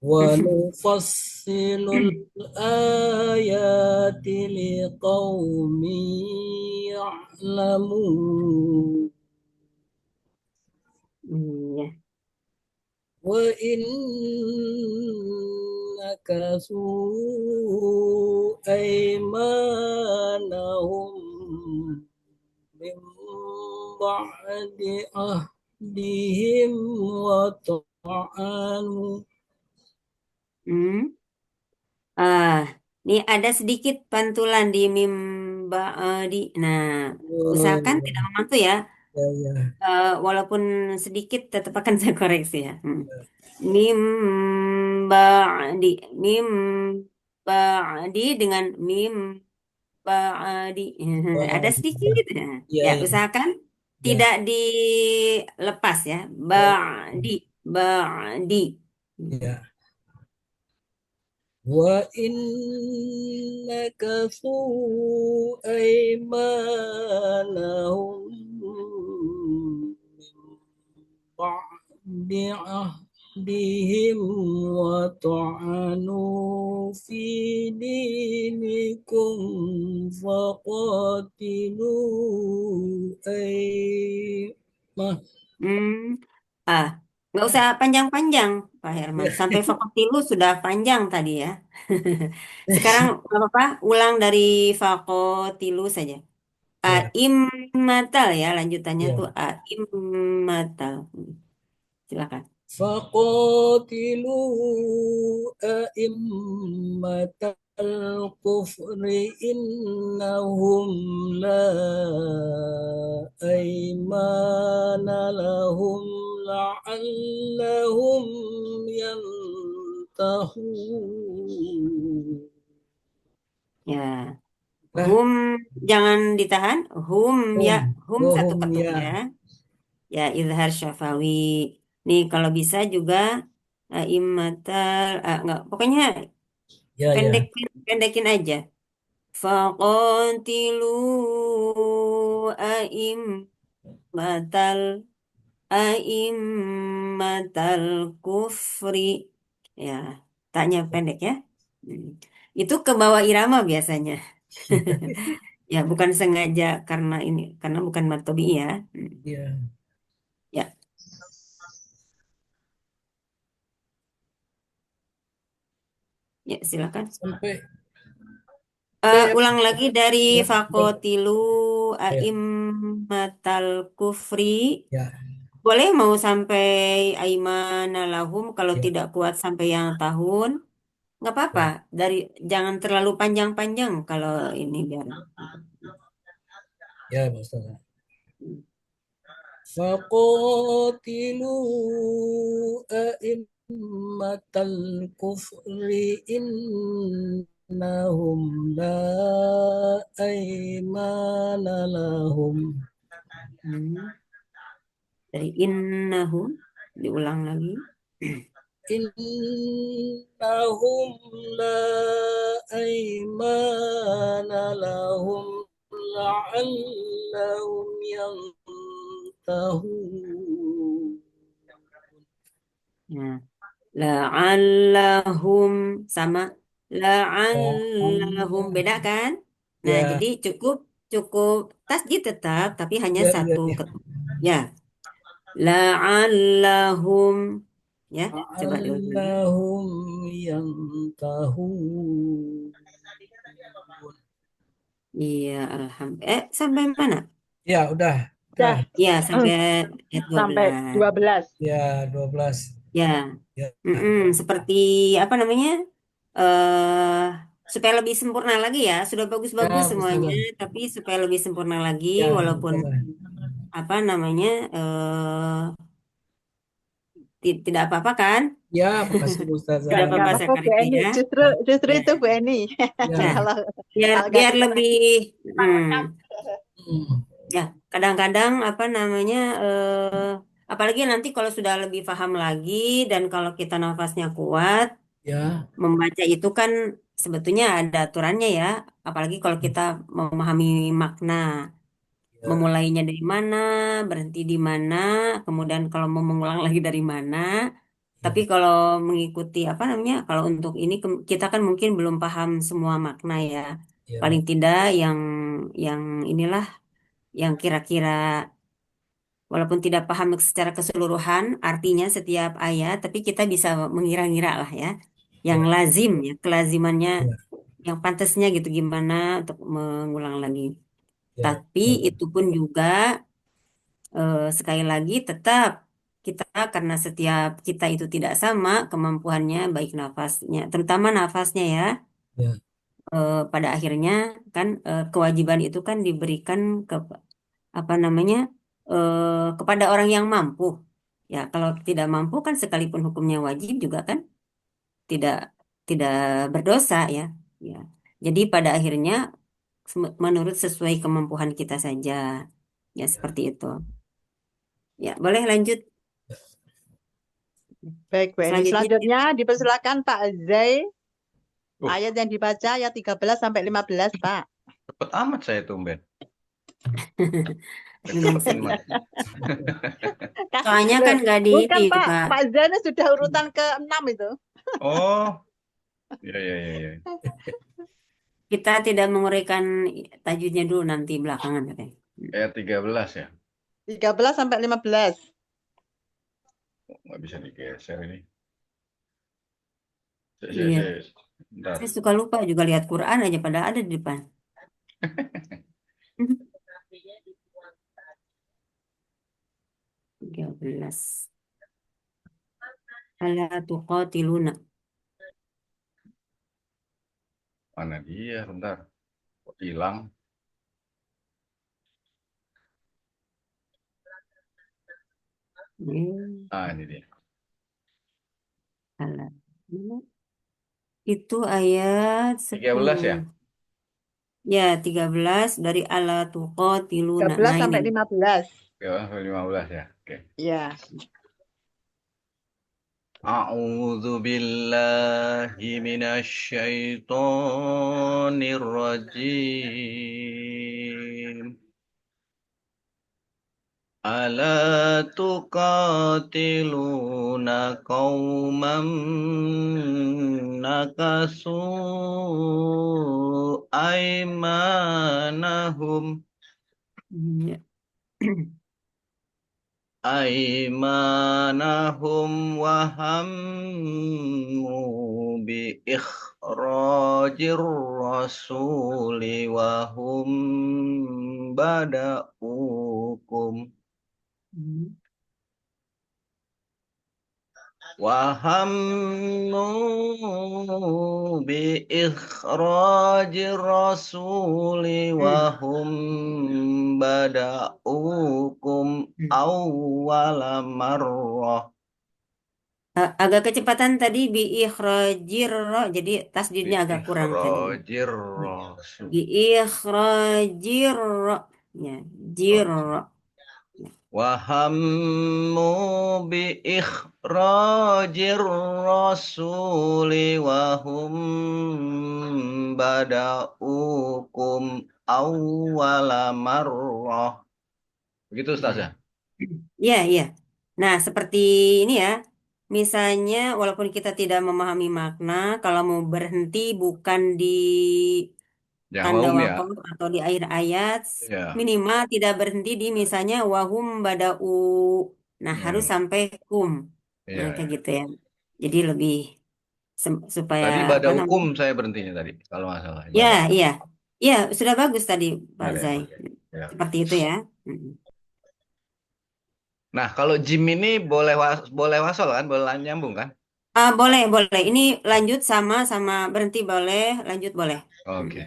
ونفصل الآيات لقوم يعلمون Ya. وإن نكثوا أيمانهم من بعد عهدهم وطعنوا Hmm. Ah, ini ada sedikit pantulan di mim di. Nah, usahakan tidak memantu ya. ya ya Walaupun sedikit tetap akan saya koreksi ya. Mim ba'di, mim ba'di dengan mim ba'di. Ada ya sedikit. ya Ya, ya usahakan ya tidak dilepas ya. ya Ba'di, ba'di. ya وإن نكثوا أيمانهم من بعد عهدهم وطعنوا في دينكم فقاتلوا أيمانهم Hmm. Ah, nggak usah panjang-panjang, Pak Herman. Sampai fakotilu sudah panjang tadi ya. Sekarang nggak apa-apa, ulang dari fakotilu saja. ya Aimmatal ya, lanjutannya ya tuh aimmatal. Silakan. فقاتلوا أئمة الكفر إنهم لا أيمان لهم لعلهم ينتهون Ya, nah hum jangan ditahan. Hum ya, hum satu wahum ketuk ya. ya Ya, izhar syafawi. Nih kalau bisa juga aimmatal, nggak, pokoknya ya ya pendekin pendekin aja. Faqatilu a'immatal a'immatal kufri. Ya, tanya pendek ya. Hmm. Itu ke bawah irama biasanya. Ya, bukan sengaja karena ini, karena bukan matobi ya. ya Ya, ya silakan. sampai ya Ulang lagi dari ya fakotilu ya a'immatal kufri. ya Boleh mau sampai Aimana lahum kalau ya tidak kuat sampai yang tahun. Nggak apa-apa. ya Dari jangan terlalu panjang-panjang kalau ini biar. ya Ustaz. فقاتلوا أئمة الكفر إنهم لا أيمان لهم Hmm. Dari innahum diulang lagi. إنهم لا أيمان لهم لعلهم ينتهون Nah, la'allahum sama la'allahum beda kan? Nah, ya jadi cukup cukup tasjid tetap tapi hanya ya ya satu ya ketuk. Ya, la'allahum ya, coba diulang lagi. لعلهم ينتهون Iya, alhamdulillah. Sampai mana? ya udah Udah, dah Ya, sampai ayat sampai 12. 12. ya 12 Ya, ya seperti apa namanya? eh Supaya lebih sempurna lagi ya. Sudah bagus-bagus ya semuanya, Ustazah tapi supaya lebih sempurna lagi, ya walaupun Ustazah apa namanya tidak apa-apa kan? ya makasih Ustazah Tidak Nggak apa-apa saya apa-apa Bu koreksi Eni. ya. Justru Ya, itu Bu Eni. nah, ya Kalau biar kalau biar ganti lebih, koreksi hmm, lengkap. hmm, ya kadang-kadang apa namanya, apalagi nanti kalau sudah lebih paham lagi dan kalau kita nafasnya kuat. ya Membaca itu kan sebetulnya ada aturannya ya, apalagi kalau kita memahami makna. Ya, memulainya dari mana, berhenti di mana, kemudian kalau mau mengulang lagi dari mana. Tapi ya, kalau mengikuti apa namanya, kalau untuk ini kita kan mungkin belum paham semua makna ya. Paling ya, tidak yang inilah yang kira-kira walaupun tidak paham secara keseluruhan artinya setiap ayat, tapi kita bisa mengira-ngira lah ya. Yang ya, lazim ya, kelazimannya ya, yang pantasnya gitu gimana untuk mengulang lagi. ya, Tapi betul. itu pun juga sekali lagi tetap kita karena setiap kita itu tidak sama kemampuannya baik nafasnya, terutama nafasnya ya. Ya, Pada akhirnya kan kewajiban itu kan diberikan ke apa namanya kepada orang yang mampu. Ya, kalau tidak mampu kan sekalipun hukumnya wajib juga kan tidak tidak berdosa ya. Ya. Jadi pada akhirnya menurut sesuai kemampuan kita saja. Ya, seperti itu. Ya, boleh lanjut. Baik, Bu Eni. Selanjutnya, Selanjutnya dipersilakan Pak Zai. Uh, Ayat yang dibaca ayat 13 sampai 15, Pak. cepet amat saya tumben. memang Cepetin, sih. Mas. Soalnya Loh, kan nggak di bukan ini, Pak. Pak. Pak Zai ini sudah urutan ke-6 itu. Oh, ya, ya, ya, ya. Kita tidak menguraikan tajwidnya dulu nanti belakangan katanya. Ayat 13 ya. 13 sampai 15. Oh, nggak bisa digeser ini. Iya, Bentar. saya suka lupa juga lihat Quran aja pada ada di depan. 13. Ala tuqatiluna. Mana dia? Bentar. Kok hilang? Ah, ini dia. Ala. Itu ayat 13 10. ya? Ya, 13 dari ala tuqatiluna. 13 Nah, ini. sampai 15. Ya, 15 ya. Oke. Ya. A'udzu billahi minasyaitonir rajim. ألا تقاتلون قوما نكثوا Ya. أيمانهم وهموا بإخراج الرسول وهم بدأوكم وهموا بإخراج الرسول وهم بدأوكم أول مرة Agak kecepatan tadi bi ikhrajir ro, jadi tasdidnya agak kurang tadi. بإخراج الرسول Bi ikhrajir ro. Ya, jirro. وهموا بإخراج الرسول وهم بدأوكم أول مرة. Begitu Ustaz ya? Iya, iya. Nah, seperti ini ya. Misalnya, walaupun kita tidak memahami makna, kalau mau berhenti bukan di Yang tanda umum ya? wakof atau di akhir ayat, Ya. minimal tidak berhenti di misalnya wahum bada'u. Nah, harus Hmm. sampai kum. Nah, Iya, kayak ya. gitu ya. Jadi lebih supaya Tadi pada apa hukum namanya? saya berhentinya tadi, kalau nggak salah. Ya, Ibadah. iya. Iya, sudah bagus tadi, Pak Benar ya? Zai. Ya. Seperti itu ya. Mm. Nah, kalau Jim ini boleh wasol kan? Boleh nyambung kan? Boleh, boleh. Ini lanjut sama berhenti boleh, lanjut boleh. Mm. Oke.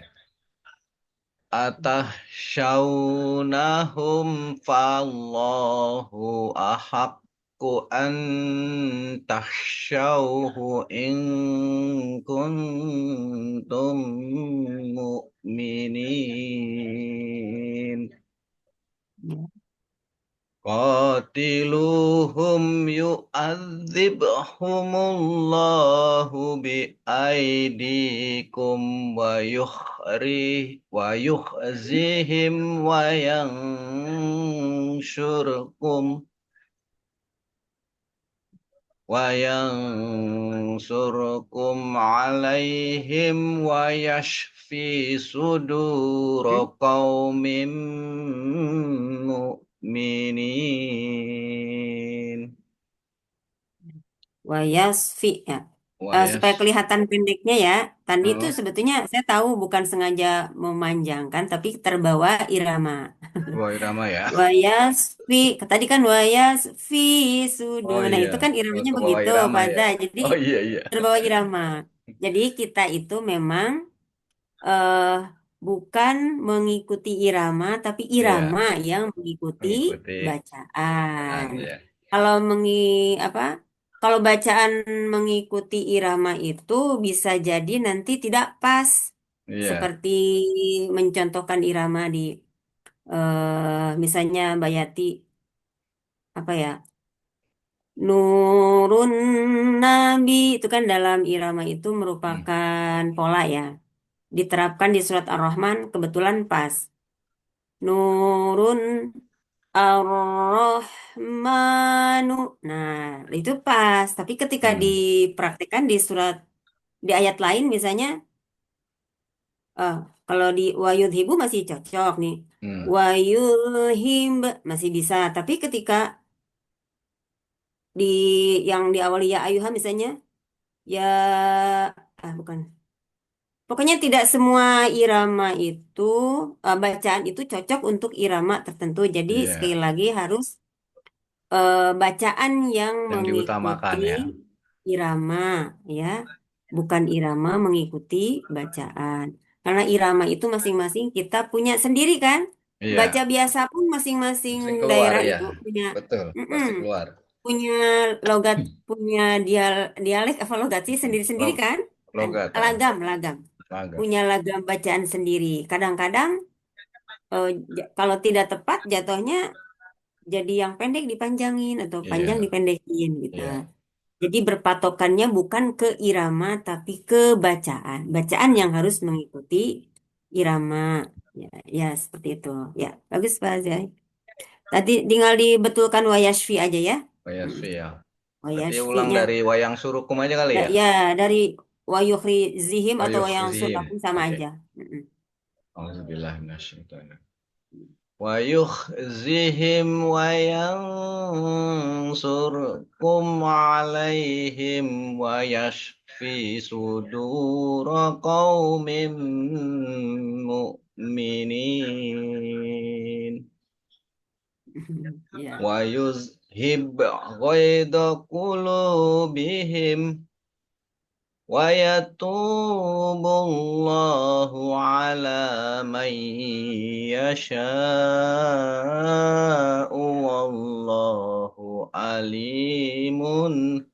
Atahsyawnahum fallahu ahaqqu an tahsyauhu in kuntum mu'minin. Ya. قاتلوهم يعذبهم الله بأيديكم ويخزيهم وينصركم عليهم ويشفي صدور قوم مؤمنين Wayasfi ya. Supaya ويشفي kelihatan pendeknya ya. Tadi itu sebetulnya saya tahu bukan sengaja memanjangkan, tapi terbawa irama. Irama ya. Wayasfi, tadi kan wayasfi Oh sudur. Nah iya, itu kan iramanya ke bawah begitu, irama ya. Faza. Jadi Oh iya iya. terbawa irama. Jadi kita itu memang eh bukan mengikuti irama, tapi Iya, irama yang mengikuti mengikuti bacaan. ya. Kalau apa? Kalau bacaan mengikuti irama itu bisa jadi nanti tidak pas, Iya. seperti mencontohkan irama di misalnya Bayati apa ya? Nurun Nabi itu kan dalam irama itu Hmm. merupakan pola ya. Diterapkan di surat Ar-Rahman kebetulan pas. Nurun Ar-Rahmanu. Nah, itu pas. Tapi ketika Hmm. dipraktikkan di di ayat lain misalnya, eh, kalau di wayudhibu masih cocok nih. Hmm. Wayudhib masih bisa. Tapi ketika di yang diawali ya ayuha misalnya, ya bukan. Pokoknya tidak semua irama itu, bacaan itu cocok untuk irama tertentu. Jadi sekali Iya, lagi harus bacaan yang yang mengikuti diutamakan ya. irama, ya, bukan irama mengikuti bacaan. Karena irama itu masing-masing kita punya sendiri kan. Baca Iya, biasa pun masing-masing sing keluar daerah ya. itu punya, Betul, mm-mm, pasti keluar. punya logat, punya dialek apa logat sih sendiri-sendiri Log, kan? logat, Lagam, lagam. agak. Punya lagam bacaan sendiri. Kadang-kadang kalau tidak tepat jatuhnya jadi yang pendek dipanjangin atau panjang Iya, dipendekin gitu. iya. Jadi berpatokannya bukan ke irama tapi ke bacaan. Bacaan yang harus mengikuti irama. Ya, ya seperti itu. Ya, bagus Pak Zai. Tadi tinggal dibetulkan wayashfi aja ya. Oh ya, Mm. Svi ya. Berarti ulang Wayashfi-nya dari wayang surukum aja kali ya. ya dari wayukhri zihim atau Wayuh wayang zihim. surakum sama Oke. aja. Mm-mm. Alhamdulillah minasyaitonir. ويخزهم وينصركم عليهم ويشفي صدور قوم مؤمنين Ya. ويذهب غيظ قلوبهم ويتوب الله على من يشاء والله عليم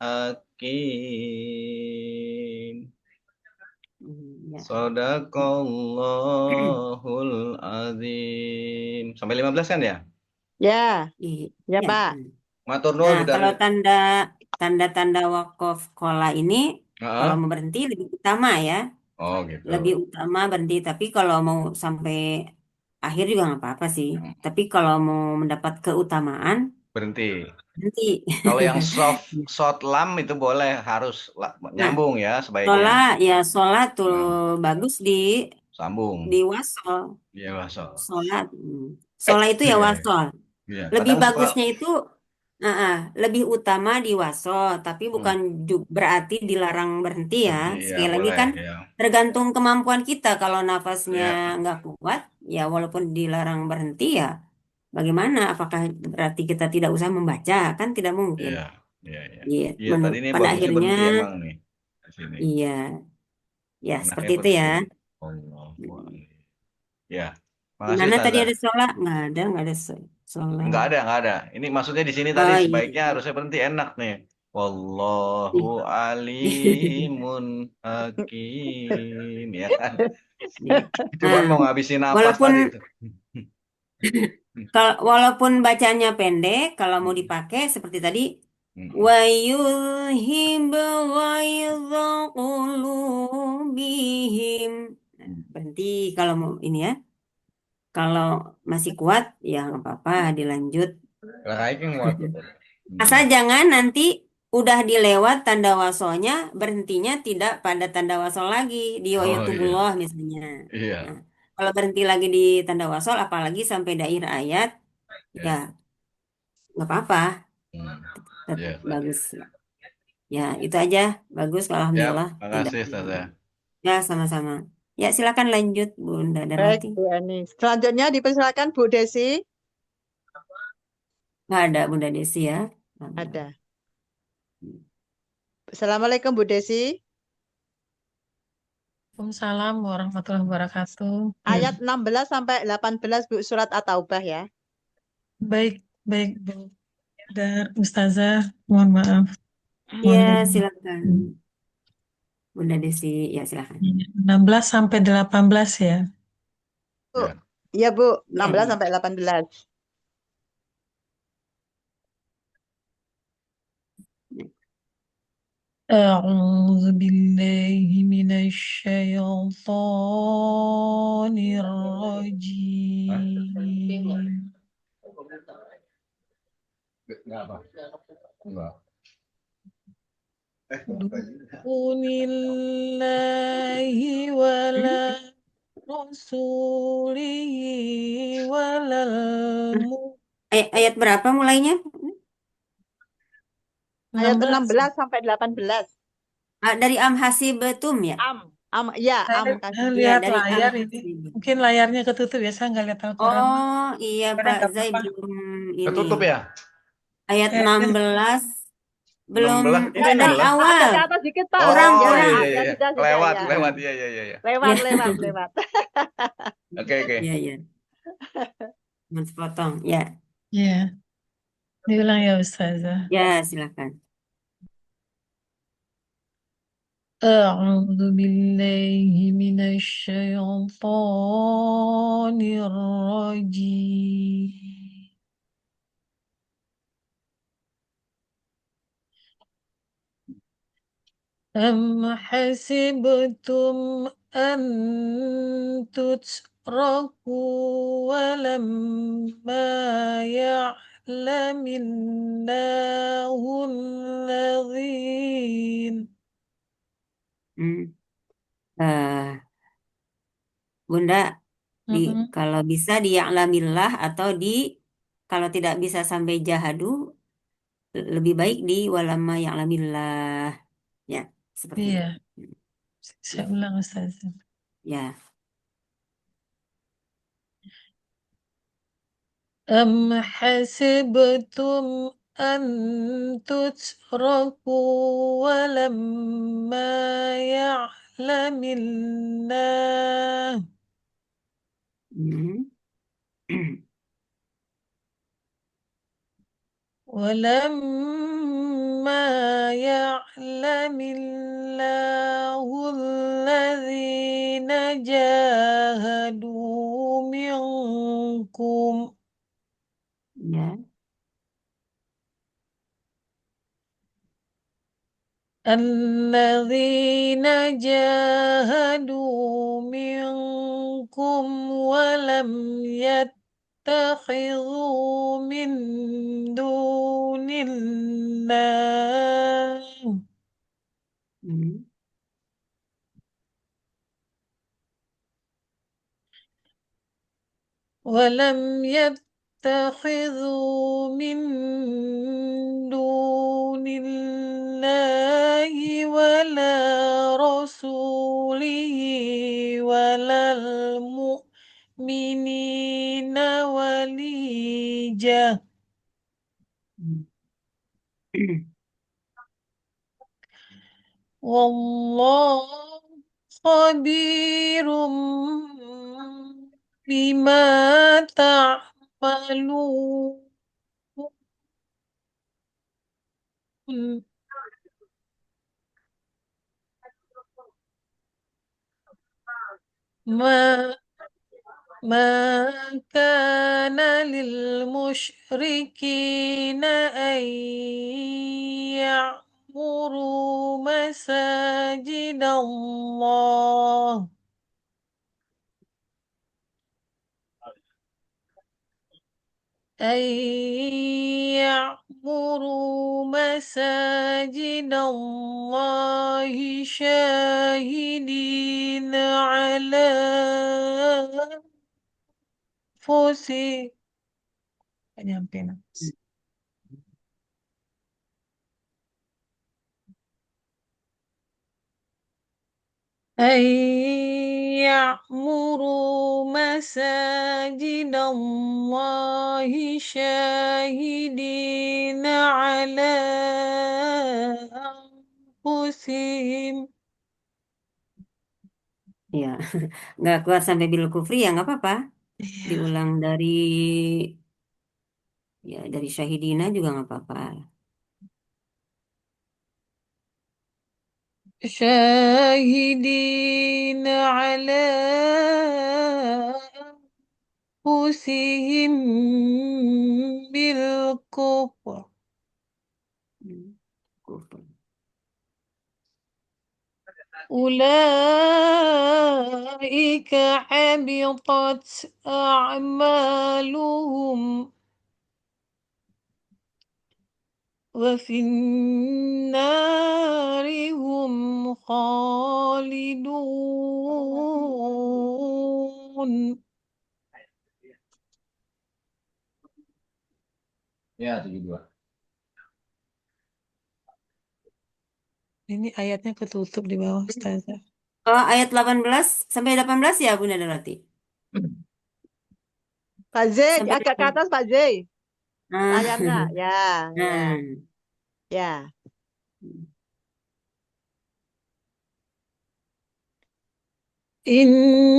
حكيم Ya. Sadaqallahul azim. Sampai 15 kan ya? Ya, ya Ya. Pak. Matur nuwun Nah, Bidan. kalau tanda-tanda wakaf kola ini, kalau Heeh. mau berhenti lebih utama ya, Oh gitu. lebih utama berhenti. Tapi kalau mau sampai akhir juga nggak apa-apa sih. Tapi kalau mau mendapat keutamaan, Berhenti. berhenti. Kalau yang short lam itu boleh harus Nah, nyambung ya sebaiknya. sholat tuh Nah, bagus sambung. di wasol, Iya masuk. sholat. Sholat itu ya Iya, wasol. iya. Lebih Kadang suka bagusnya itu lebih utama di wasol, tapi bukan berarti dilarang berhenti ya. berhenti ya Sekali lagi boleh kan ya. tergantung kemampuan kita. Kalau nafasnya Iya, nggak kuat, ya walaupun dilarang berhenti ya, bagaimana? Apakah berarti kita tidak usah membaca? Kan tidak mungkin. iya, iya, iya. Iya, Iya, tadi ini pada bagusnya akhirnya, berhenti emang nih di sini. iya, ya Enaknya seperti itu ya. berhenti. Allah. Ya, makasih Gimana tadi Ustazah. ada sholat? Nggak ada sholat. Enggak ada. Ini maksudnya di sini tadi Oh iya. sebaiknya harusnya berhenti enak nih. Wallahu alimun hakim, ya kan? Iya. Cuman Nah, mau ngabisin napas walaupun tadi itu. Walaupun bacanya pendek, kalau mau Hmm. dipakai seperti tadi, Hmm. wa yulhib ghaidha qulubihim. Nah, berhenti kalau mau ini ya. Kalau masih kuat, ya nggak apa-apa, dilanjut. Lah kayak yang muat. Asal jangan nanti udah dilewat tanda wasolnya, berhentinya tidak pada tanda wasol lagi, di Oh iya. wayatubullah misalnya. Iya. Nah, kalau berhenti lagi di tanda wasol, apalagi sampai di akhir ayat, ya Ya. nggak apa-apa, Hmm. tetap Ya. bagus. Ya, itu aja. Bagus, Ya, alhamdulillah. Tidak makasih ada Ustazah. yang- Ya, sama-sama. Ya, silakan lanjut, Bunda Baik, Darmati. Bu Eni. Selanjutnya dipersilakan Bu Desi. Nggak ada Bunda Desi ya. Ada. Assalamualaikum Bu Desi. Waalaikumsalam warahmatullahi wabarakatuh. Ayat 16 sampai 18 Bu surat At-Taubah ya. Baik, baik, Bu. Dan Ustazah, mohon maaf. Ya, Mohon silakan. Bunda Desi, ya silakan. 16 sampai 18 ya. Bu. Ya. Iya Bu, Ya, 16 ya. sampai 18. أعوذ بالله من الشيطان الرجيم Enggak apa? Enggak. دون الله ولا رسوله ولا Ayat berapa mulainya? Ayat 16. 16 sampai 18. Dari Am Hasibatum ya? Ya, Saya kasih. Iya, lihat dari Am layar ini. Hasib. Mungkin layarnya ketutup ya, saya nggak lihat Al-Quran. Oh, iya Karena Pak nggak Zai apa-apa. belum ini. Ketutup ya? Ayat Eh, 16 belum 16 ini udah dari 16. awal. Agak ke atas dikit Pak. Kurang, Oh Ya, iya kurang. iya ya iya. sudah Lewat, ya. lewat. Iya iya iya iya. Lewat, Ya, lewat. Oke oke. ya, ya. Mas potong. Ya, ya, diulang ya Ustazah. ya silakan. أعوذ بالله من الشيطان الرجيم أم حسبتم أن تتركوا ولما يعلم الله الذين Hmm. Eh, Bunda, Mm-mm. kalau bisa di ya'lamillah atau kalau tidak bisa sampai jahadu, lebih baik di walama ya'lamillah. Ya, seperti itu. Iya, saya Ya, ulang Ustaz. ya. أم حسبتم أن تتركوا ولما يعلم الله Hmm. ولما يعلم الله الذين جاهدوا منكم Ya. الذين جاهدوا منكم ولم يتخذوا من دون الله Hmm. ولم يتخذوا من دون الله ولا رسوله ولا المؤمنين وليجة Hmm. والله خبير بما تعملون ما ما كان للمشركين أن يعمروا مساجد الله أن يعمروا مساجد الله شاهدين على أنفسهم. Nggak nyampe Nas. أن يعمروا مساجد الله شاهدين على أنفسهم. Ya, nggak kuat sampai bil kufri ya nggak apa-apa. Iya. Diulang dari syahidina juga nggak apa-apa. شاهدين على أنفسهم بالكفر Kufur. أولئك حبطت أعمالهم وفي النار هم خالدون. Ya, 72. Ini ayatnya ketutup di bawah, Ustazah. Oh, ayat 18 sampai 18 ya Bunda Doroti. Pak Z, Sampai agak ke atas Pak Z. Ah, Layarnya. Ya, ya, nah. ya.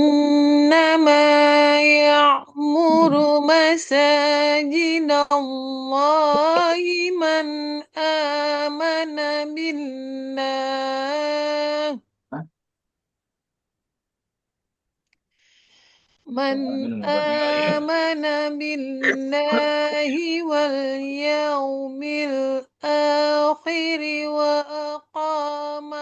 إنما يعمر مساجد الله من آمن بالله واليوم الآخر وأقام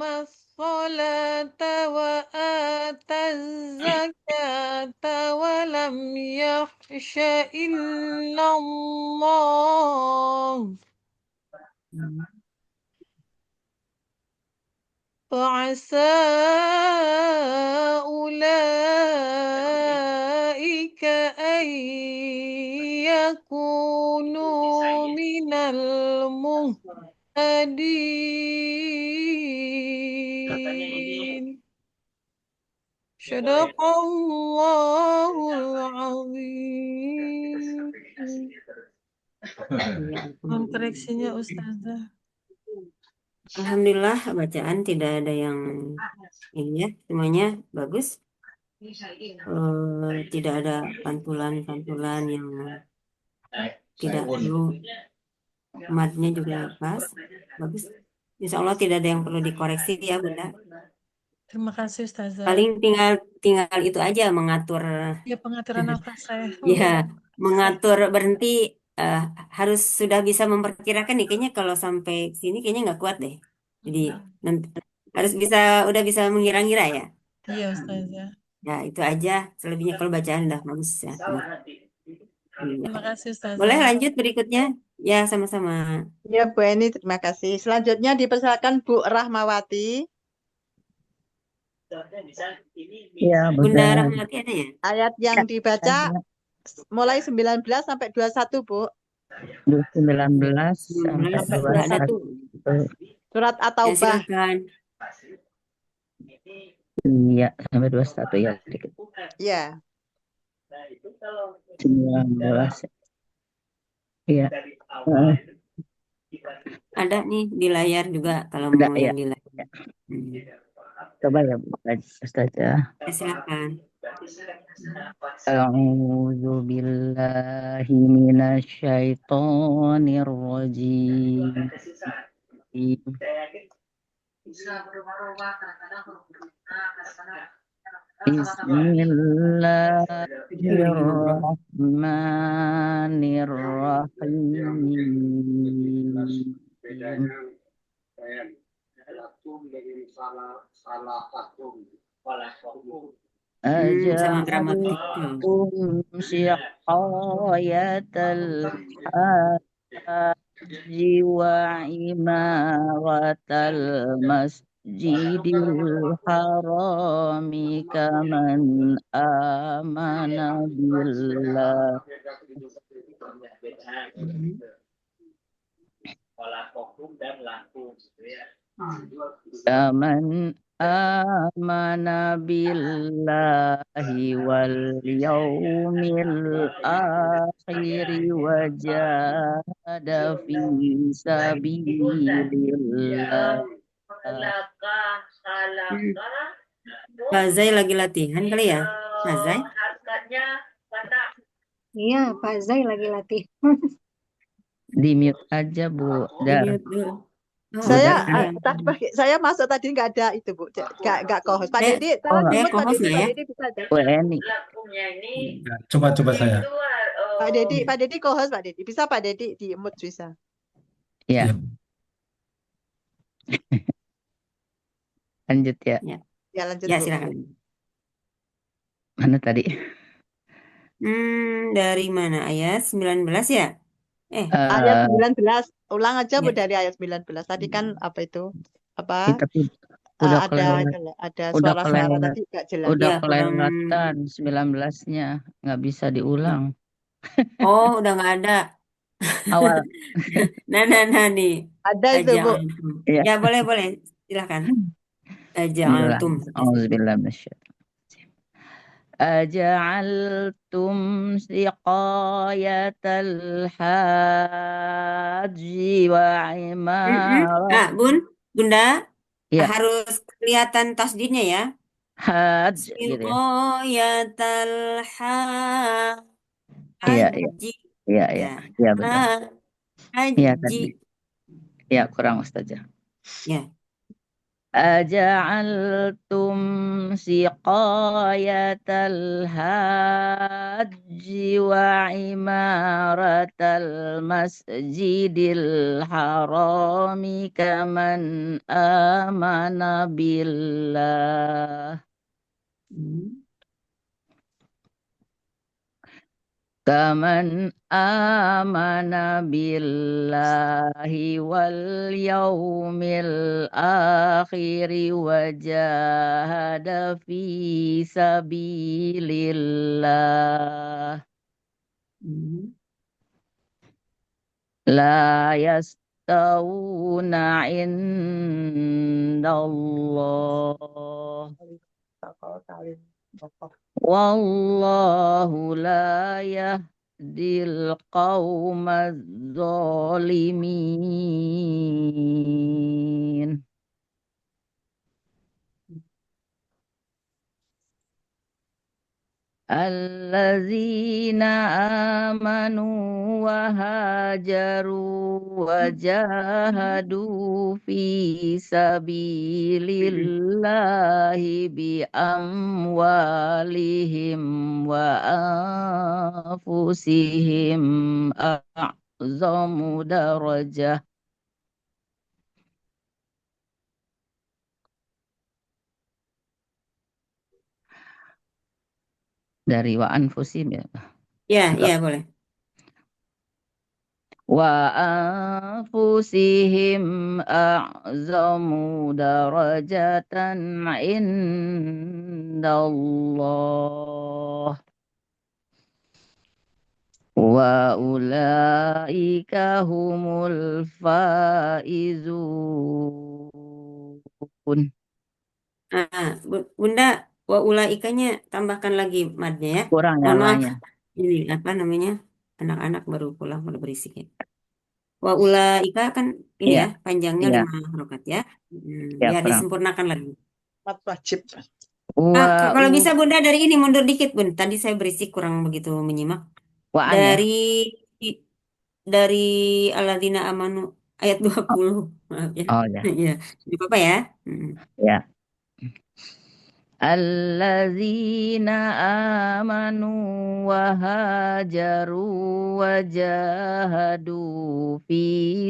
الصلاة وآتى الزكاة ولم يخش إلا الله فعسى أولئك أن يكونوا من المهتدين. صدق الله العظيم. Mohon koreksinya Ustazah. Alhamdulillah bacaan tidak ada yang ini ya, semuanya bagus. Tidak ada pantulan-pantulan yang tidak perlu, matnya juga pas, bagus. Insya Allah tidak ada yang perlu dikoreksi ya Bunda. Terima kasih Ustazah. Paling tinggal itu aja mengatur Ya pengaturan nafas saya. ya, mengatur berhenti, harus sudah bisa memperkirakan nih kayaknya kalau sampai sini kayaknya nggak kuat deh. Jadi nanti harus udah bisa mengira-ngira ya. Iya Ustazah. Ya, itu aja. Selebihnya kalau bacaan udah bagus ya. Benar. Iya. Terima kasih Ustazah. Boleh lanjut berikutnya? Ya, sama-sama. Ya, Bu Eni, terima kasih. Selanjutnya dipersilakan Bu Rahmawati. Ya, Bunda Bunda. Rahmawati ada ya? Ayat yang dibaca mulai 19 sampai 21, Bu. 19 sampai 19, nggak ada 21. tuh. Surat Ya, At-Taubah. silakan. Iya, sampai 21 ya. Sedikit. Ya. 19. Iya. Eh, Ada nih di layar juga kalau Ada mau ya. yang di layar. Coba ya, Ustazah. Ya, silakan. A'udzu billahi minasyaitonir rajim. Bismillahirrahmanirrahim. Sama gramatik tuh. أجعلكم سقاية الحاج وعمارة المسجد الحرام كمن آمن بالله كمن آمن بالله واليوم الآخر وجاهد في سبيل الله. Pak Zai lagi latihan kali ya? Pak Zai? Iya, Pak Zai lagi latih. Di mute aja Bu Di Dar. mute dulu. Oh, Saya iya. saya masuk tadi nggak ada itu Bu, nggak co-host. Pak Saya- Dedi, tolong nggak. di-mute Pak co-host Dedi, nggak Pak ya? Dedi bisa ada. WNI. Coba saya. Pak Dedi co-host Pak Dedi, bisa Pak Dedi di-mute bisa. Ya, Iya. lanjut ya. Ya lanjut Ya, Bu. silakan. Mana tadi? Dari mana? Ayat 19 ya? Ayat 19, ulang aja Bu Ya. dari ayat 19. Tadi kan apa itu? Apa? Tapi udah ada kelewat. ada Udah suara-suara kelewat. tadi nggak jelas. Udah Ya, kurang. kelewatan 19-nya. Nggak bisa diulang. Oh, udah nggak ada. Awal. Nah nih. Ada itu Bu. Aja'altum. Iya. Ya, boleh. Silakan. Aja'altum. Auzubillahi minasyaitonir أجعلتم سقاية الحاج وعمارة Bunda, Ya. harus kelihatan tasdidnya ya. Haj gitu ya. Siqayatal Iya, haji. Iya, Ya. betul. Haji. Iya tadi. Ya, kurang Ustazah. Ya. أجعلتم سقاية الحاج وعمارة المسجد الحرام كمن آمن بالله كمن آمن بالله واليوم الآخر وجاهد في سبيل الله لا يستوون عند الله والله لا يهدي القوم الظالمين الذين آمنوا وهاجروا وجاهدوا في سبيل الله بأموالهم وأنفسهم أعظم درجة dari wa anfusim ya. Ya, boleh. Wa anfusihim a'zamu darajatan indallah wa ulaika humul faizun. Bunda, wa ulaikanya tambahkan lagi madnya ya. Kurang ya Mohon maaf. lanya. Ini apa namanya? Anak-anak baru pulang baru berisik ya. Wa ulaika kan ini Iya. ya, panjangnya Iya. 5 harokat ya. Ya, Biar kurang. disempurnakan lagi. Mat wajib. Kalau bisa Bunda dari ini mundur dikit Bun. Tadi saya berisik kurang begitu menyimak. Waan ya. Dari alladzina amanu ayat 20. Maaf ya. Oh ya, Ya, tidak apa-apa ya. Mm. ya. Alladzina amanu wa hajaru wa jahadu fi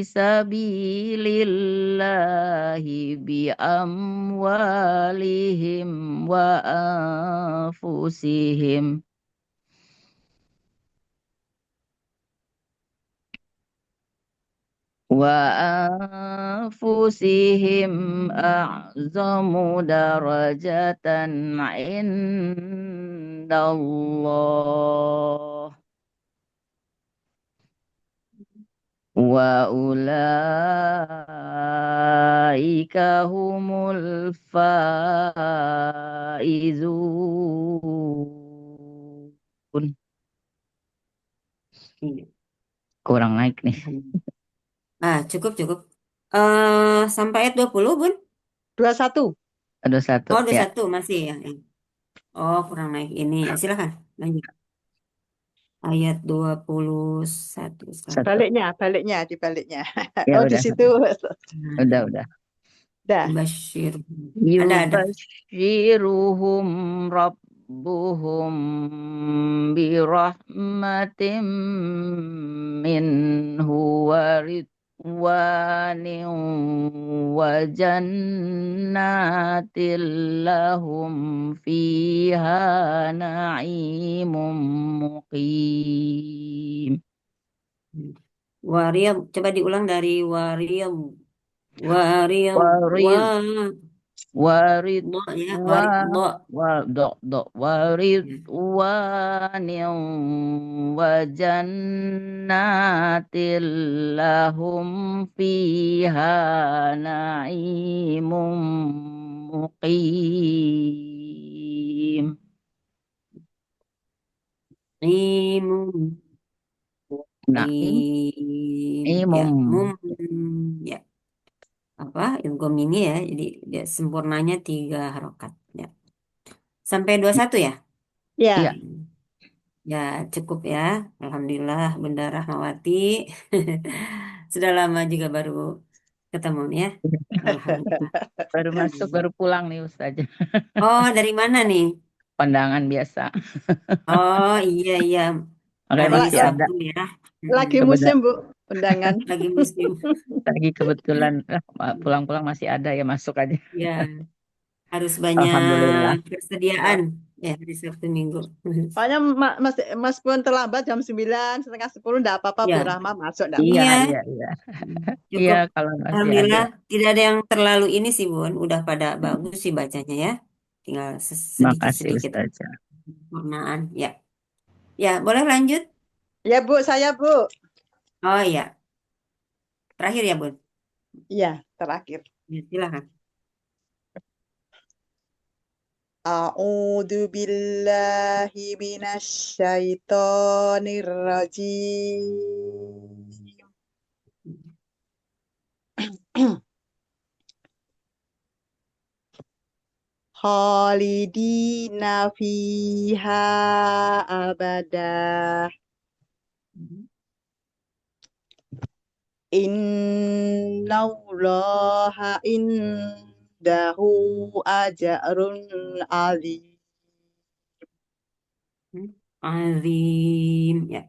sabilillahi bi amwalihim wa anfusihim a'zamu darajatan indallah wa ulaika humul faizun. Iya. Kurang naik nih. Cukup, cukup. Sampai ayat 20, Bun? 21. Ada satu Oh, ya. 21 masih ya. Oh, kurang naik ini. Ya, silakan. Lanjut. Ayat 21 sekarang. Satu. Baliknya, dibaliknya. Ya Oh, di udah. situ. Nah, Udah. Dah. Bashir. Ada. Yubashiruhum rabbuhum birahmatin minhu wa ridwanin wa jannatin lahum fiha na'imun muqim. Wariyad. Coba diulang dari wariyad. Wariyad. Warid Do ya. wa Wariyad. waridwanin wa jannatin lahum fiha na'imun muqim. Imun. Na'im Ya. imum. Ya. Apa? Ilgom ini ya. Jadi dia sempurnanya 3 harokat. Ya. Sampai 21 ya? Ya. Iya. Ya, cukup ya. Alhamdulillah, Bunda Rahmawati. Sudah lama juga baru ketemu nih ya. Alhamdulillah. Baru masuk, baru pulang nih Ustaz. Oh, dari mana nih? Pandangan biasa. Oh, iya, iya. Makanya Hari masih ada. Sabtu ya. Lagi Mm-mm. musim, Bu, undangan. Lagi musim. Lagi kebetulan pulang-pulang masih ada ya, masuk aja. Ya, harus banyak Alhamdulillah. persediaan ya hari Sabtu Minggu. Soalnya Mas pun terlambat jam 9, setengah 10, enggak apa-apa, Bu Ya, Rahma masuk, enggak Iya, apa-apa. iya. iya. Cukup. Iya, kalau masih ada. Alhamdulillah, tidak ada yang terlalu ini sih, Bun. Udah pada bagus sih bacanya ya. Tinggal Makasih sedikit-sedikit Ustazah. sempurnaan. Ya. Ya, boleh lanjut? Ya, Bu, saya, Bu. Oh iya, terakhir ya, Bun. Iya, terakhir. Ya, silakan. A'udzu billahi minasyaitonir rajim. Khalidina fiha abada. Innallaha indahu ajrun azim. Azim. Ya.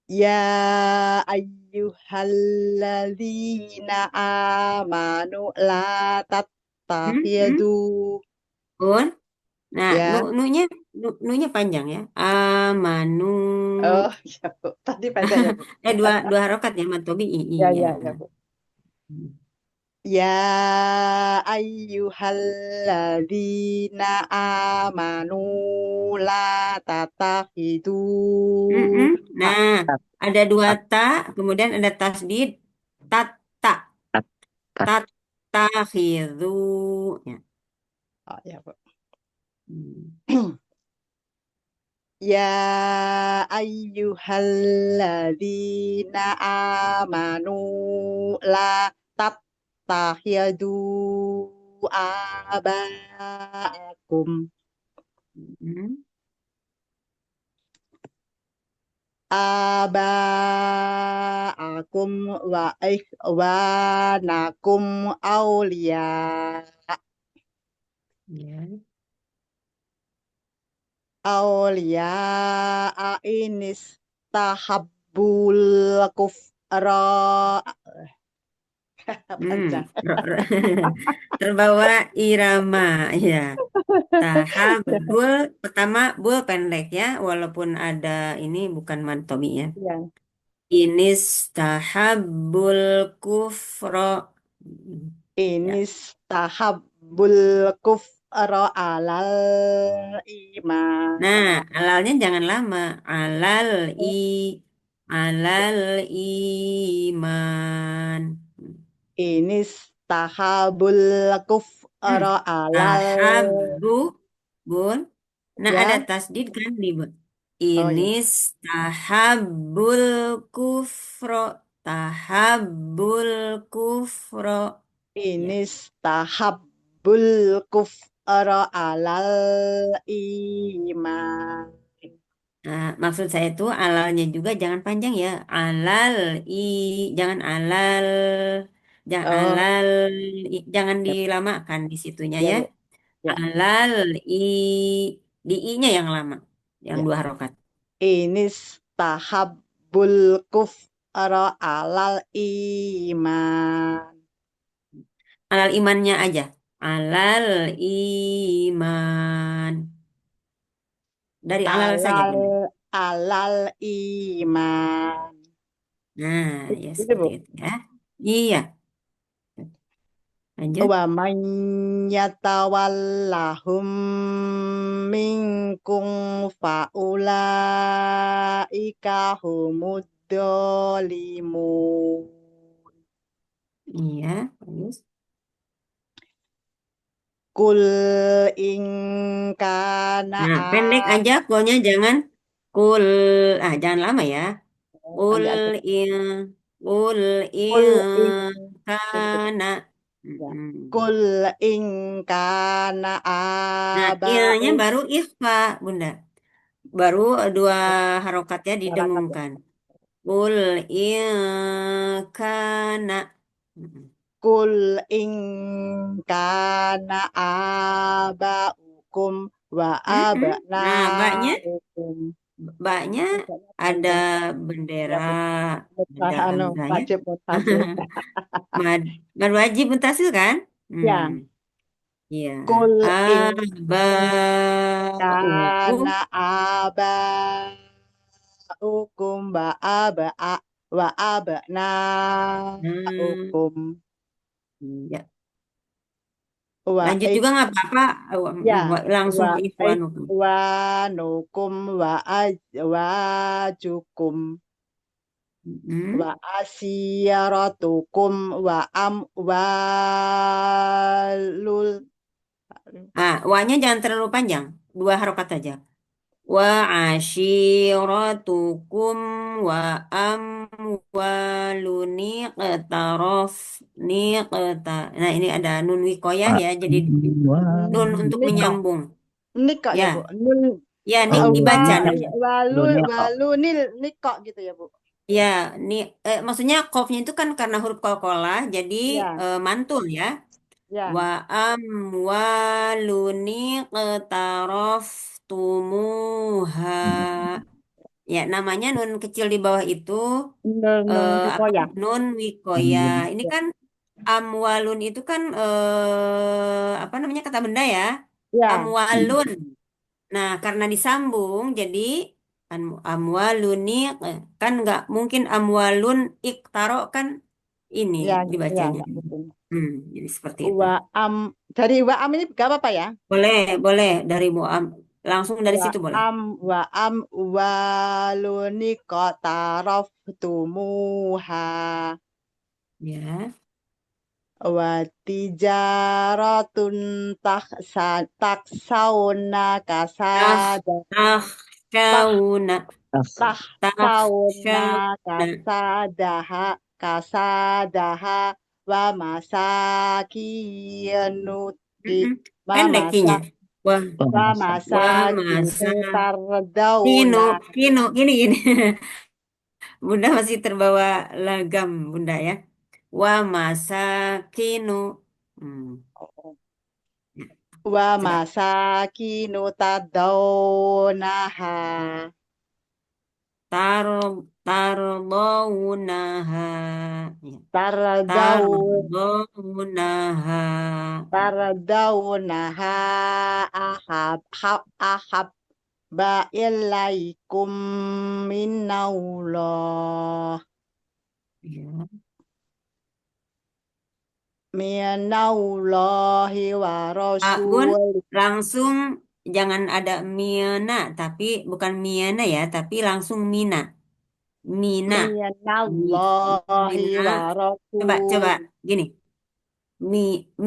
Ya ayyuhalladzina amanu la tattakhidhu. Bun. Nah, Ya. nunya panjang ya. Amanu. Oh, ya, Bu. Tadi pendek ya, Bu. Dua harokat ya, Matobi. Ya, Iya. ya, Bu. Ya ayyuhalladzina amanu la tattakhidhu. Nah, ada 2 ta, kemudian ada tasdid. Tatta. Tattakhidhu. Ya. Oh, ya, Bu. Hmm. Ya ayyuhalladzina amanu la tattakhidhu aba'akum. Hmm. aba'akum wa ikhwanakum aulia Ya. inis tahabbul kufra panjang. Terbawa irama, ya. Tahabul, pertama bul pendek ya, walaupun ada ini bukan mantomi ya. Ya. Inis tahabul kufro. Ya. Inis tahabbul kufra alal iman. Nah, alalnya jangan lama. Alal iman. Inis tahabbul kufra alal Tahabbu, bun. Nah, ada ya. tasdid kan di bun. Oh ya. Inis tahabbul kufro. Tahabbul kufro. Ya. Inis tahabbul kufra alal iman. Nah, maksud saya itu alalnya juga jangan panjang ya. Jangan Oh jangan ya, dilamakan di situnya ya, ya. Bu. Ya, Alal i di i-nya yang lama, yang ya. 2 harokat. Inis tahabbul kufra alal iman. Alal imannya aja. Alal iman. Dari alal saja, Alal Bunda. alal iman. Nah, ya Itu, seperti Bu. itu ya. Iya, lanjut. Wa man yatawallahum minkum faulaika humud dzalimun. Iya, bagus. Kul in kana Nah, pendek aja kulnya jangan kul jangan lama ya. Kul panjang aja. in kul Kul in kana. ya. Mm-mm. Kul in kana Nah, aba'u ilnya baru ikhfa, Bunda. Baru 2 harokatnya harakat ya. didengungkan. Kul in kana. Mm-mm. Kul in kana aba'ukum wa Mm-mm. Nah, abna'ukum. baknya Bacanya ada panjang. bendera, Ya, ada anu, hamzahnya. wajib mutasil. Mad, mad wajib mutasil kan? Ya, Iya. kul in Abaukum. kana aba'ukum wa Hmm, abna'ukum ya. wa Lanjut juga nggak apa-apa. ya Langsung wa ke ikhwanukum. ikhwanukum wa azwajukum Mm-mm. wa asiyaratukum wa amwalul Wa-nya jangan terlalu panjang. 2 harokat aja. Wa ashiratukum wa amwaluni Nah, ini ada nun wikoyah ya. Jadi nun untuk nikah menyambung. nikah ya Bu Ya, nul ya dibaca nun. walunil nikah gitu ya Bu. Ya, maksudnya qafnya itu kan karena huruf qalqalah, jadi Ya, mantul ya. ya, Wa amwaluni qtaraftumuha. Ya, namanya nun kecil di bawah itu nun ya. nun wikoya. Ini kan amwalun itu kan apa namanya kata benda ya. Ya, Amwalun. Nah, karena disambung jadi amwaluni kan nggak mungkin amwalun iktaro kan ini ya, ya, dibacanya. nggak mungkin. Jadi seperti itu. Dari wa am ini gak apa-apa ya? Boleh dari muam langsung dari Wa situ boleh. am waluni tumuha Ya. wa tijaratun taksawna kasada Takhshawna taksawna takhshawna kasadaha wa masakinuti Pendek wa kinya. Wah, Wah, Wa masa. wah masakin masa tardawna. gini gini. Bunda masih terbawa lagam Bunda ya. Wa masa kinu. Hmm, Wa coba. masakinu tardawnaha. Tarbaunaha. Ya. Tardau Tarbaunaha. tardawnaha ahab ba ilaikum minallah. Ya. Minallahi wa Bun, rasul. langsung jangan ada mina, tapi bukan miana ya, tapi langsung mina. Mina. Minallahi Mina. wa Coba rasul. gini.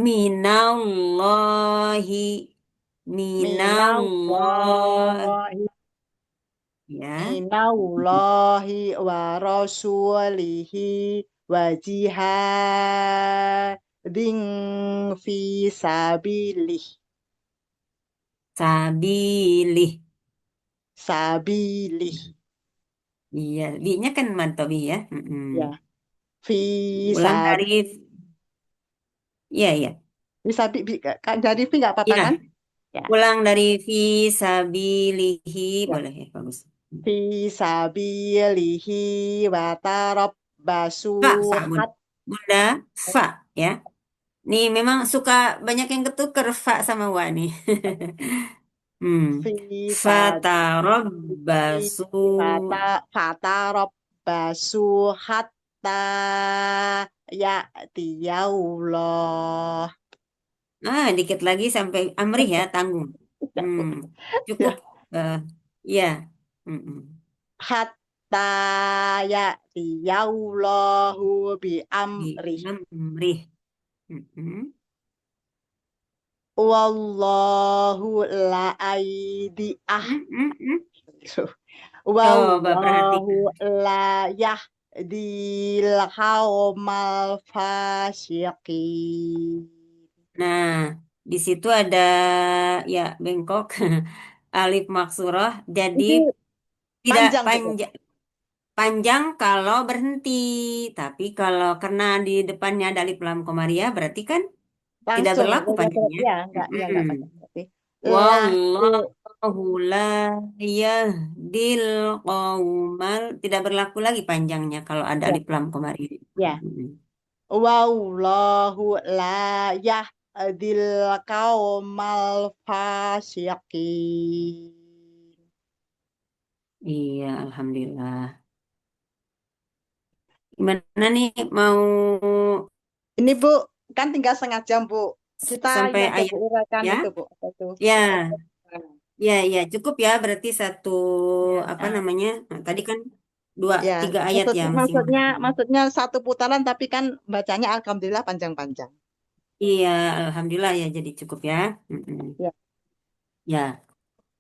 Minallahi. Minallah. Minallahi Ya. Minallahi wa rasulihi wa jihadin fi sabilih. Sabilih. Sabilih. Iya, bi-nya kan mantobi ya. Mm-mm. Ya. Fi Ulang dari, iya, iya. bisa kan dari fi nggak apa-apa Iya, kan? Ya. ulang dari fi sabilihi. Ya. Boleh ya, bagus. Fi sabilihi wa tarabbasu Fa, Bunda, fa ya. Nih memang suka banyak yang ketuker fa sama wa nih. Hmm. fi Fatarabbasu. fatarabbasu hatta ya'tiyallah. Dikit lagi sampai amrih ya, tanggung. Hmm. Cukup. Ya, eh ya. Mm-mm. hatta ya'tiyallahu bi Di amrih. amrih. Mm-mm. Wallahu la aidiah. Mm-mm. Coba Wallahu perhatikan. la yahdil qaumal fasiqin. Nah, di situ ada ya bengkok alif maksurah jadi Itu tidak panjang tuh. panjang panjang kalau berhenti, tapi kalau karena di depannya ada alif lam komariah berarti kan tidak Langsung berlaku panjangnya. ya Mm-mm. enggak panjang berarti. Lah Wallahu la yahdil qaumal tidak berlaku lagi panjangnya kalau ada ya alif lam komariah. ya. Mm-mm. Wallahu la yahdil qaumal fasiqin. Iya, alhamdulillah. Gimana nih mau Ini Bu, kan tinggal setengah jam Bu. Kita ini sampai aja ayat Bu uraikan ya? itu Bu. Apa itu? Ya, ya, ya, cukup ya. Berarti satu apa Ah, namanya? Nah, tadi kan dua, ya, tiga ayat ya maksudnya masing-masing. maksudnya satu putaran tapi kan bacanya alhamdulillah panjang-panjang. Iya, alhamdulillah ya. Jadi cukup ya. Mm-mm. Ya, Ya,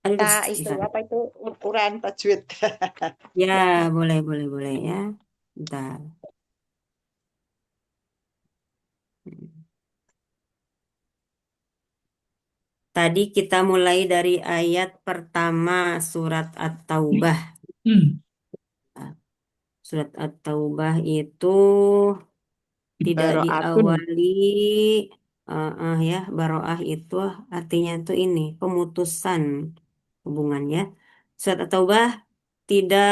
aduh, kita itu Sifat. apa itu uraian tajwid. Ya, boleh, boleh, boleh ya. Bentar. Mm. Tadi kita mulai dari ayat pertama surat At-Taubah. Surat At-Taubah itu tidak Baro'atun. diawali ya baroah itu artinya tuh ini pemutusan hubungan ya. Surat At-Taubah tidak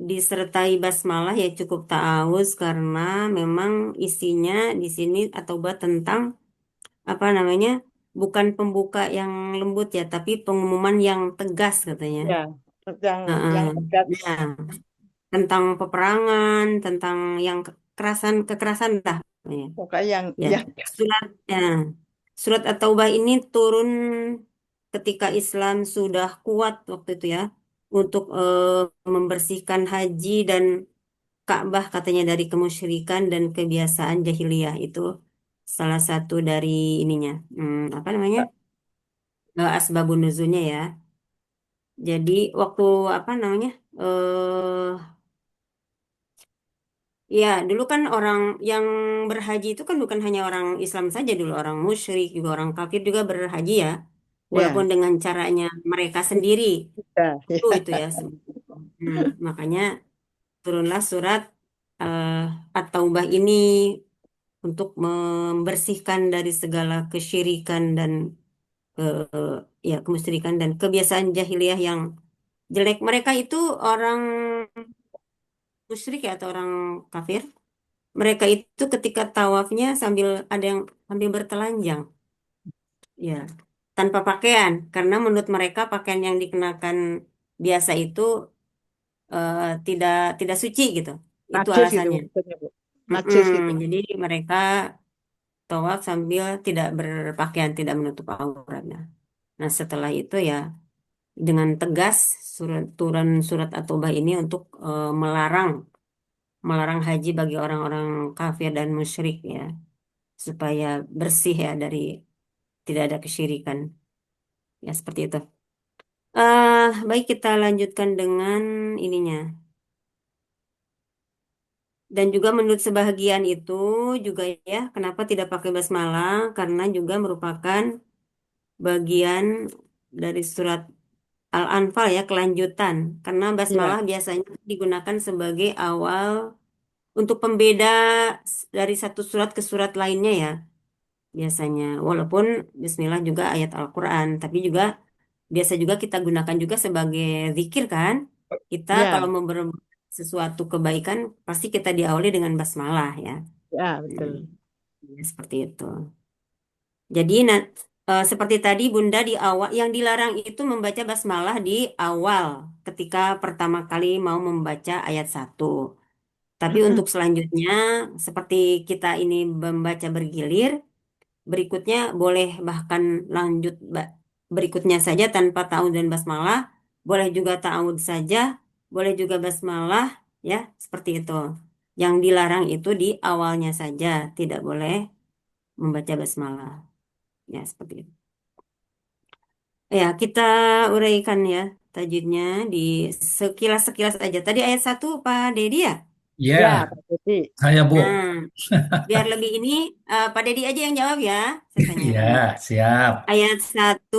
disertai basmalah ya cukup ta'awuz karena memang isinya di sini At-Taubah tentang apa namanya bukan pembuka yang lembut ya tapi pengumuman yang tegas katanya. Ya, yang Heeh. yang tegas. Nah, tentang peperangan, tentang yang kekerasan lah. Ya. Pokoknya Ya, yang surat ya, surat At-Taubah ini turun ketika Islam sudah kuat waktu itu ya untuk membersihkan haji dan Ka'bah katanya dari kemusyrikan dan kebiasaan jahiliyah itu salah satu dari ininya apa namanya asbabun nuzulnya ya. Jadi waktu apa namanya eh ya, dulu kan orang yang berhaji itu kan bukan hanya orang Islam saja dulu, orang musyrik juga orang kafir juga berhaji ya. walaupun Ya, dengan caranya mereka sendiri. ya, Itu ya. Makanya turunlah surat eh, At-Taubah ini untuk membersihkan dari segala kesyirikan dan ya kemusyrikan dan kebiasaan jahiliyah yang jelek. Mereka itu orang musyrik ya atau orang kafir. Mereka itu ketika tawafnya sambil ada yang sambil bertelanjang, ya, tanpa pakaian, karena menurut mereka pakaian yang dikenakan biasa itu tidak tidak suci gitu. Itu najis itu alasannya. maksudnya, Bu. Mm-mm. Najis gitu. Jadi mereka tawaf sambil tidak berpakaian, tidak menutup auratnya. Nah, setelah itu ya dengan tegas turun surat At-Taubah ini untuk melarang melarang haji bagi orang-orang kafir dan musyrik ya, supaya bersih ya dari tidak ada kesyirikan. Ya, seperti itu. Baik, kita lanjutkan dengan ininya. Dan juga menurut sebahagian itu juga ya, kenapa tidak pakai basmalah? Karena juga merupakan bagian dari surat Al-Anfal ya, kelanjutan. Karena Ya, basmalah biasanya digunakan sebagai awal untuk pembeda dari satu surat ke surat lainnya ya, biasanya. Walaupun Bismillah juga ayat Al-Quran, tapi juga biasa juga kita gunakan juga sebagai zikir kan. Kita kalau ya, mau berbuat sesuatu kebaikan, pasti kita diawali dengan basmalah ya. ya, Hmm, betul. ya, seperti itu. Jadi seperti tadi Bunda di awal yang dilarang itu membaca basmalah di awal ketika pertama kali mau membaca ayat 1. Tapi Mm-mm. untuk selanjutnya seperti kita ini membaca bergilir, berikutnya boleh bahkan lanjut berikutnya saja tanpa ta'awudz dan basmalah, boleh juga ta'awudz saja, boleh juga basmalah ya, seperti itu. Yang dilarang itu di awalnya saja, tidak boleh membaca basmalah. Ya, seperti itu. Ya, kita uraikan ya tajwidnya di sekilas-sekilas aja. Tadi ayat 1 Pak Dedi ya? Ya, Ya, Pak Desi. saya Bu. Nah, biar lebih ini Pak Dedi aja yang jawab ya. Saya tanya Ya, dulu. siap. Ayat 1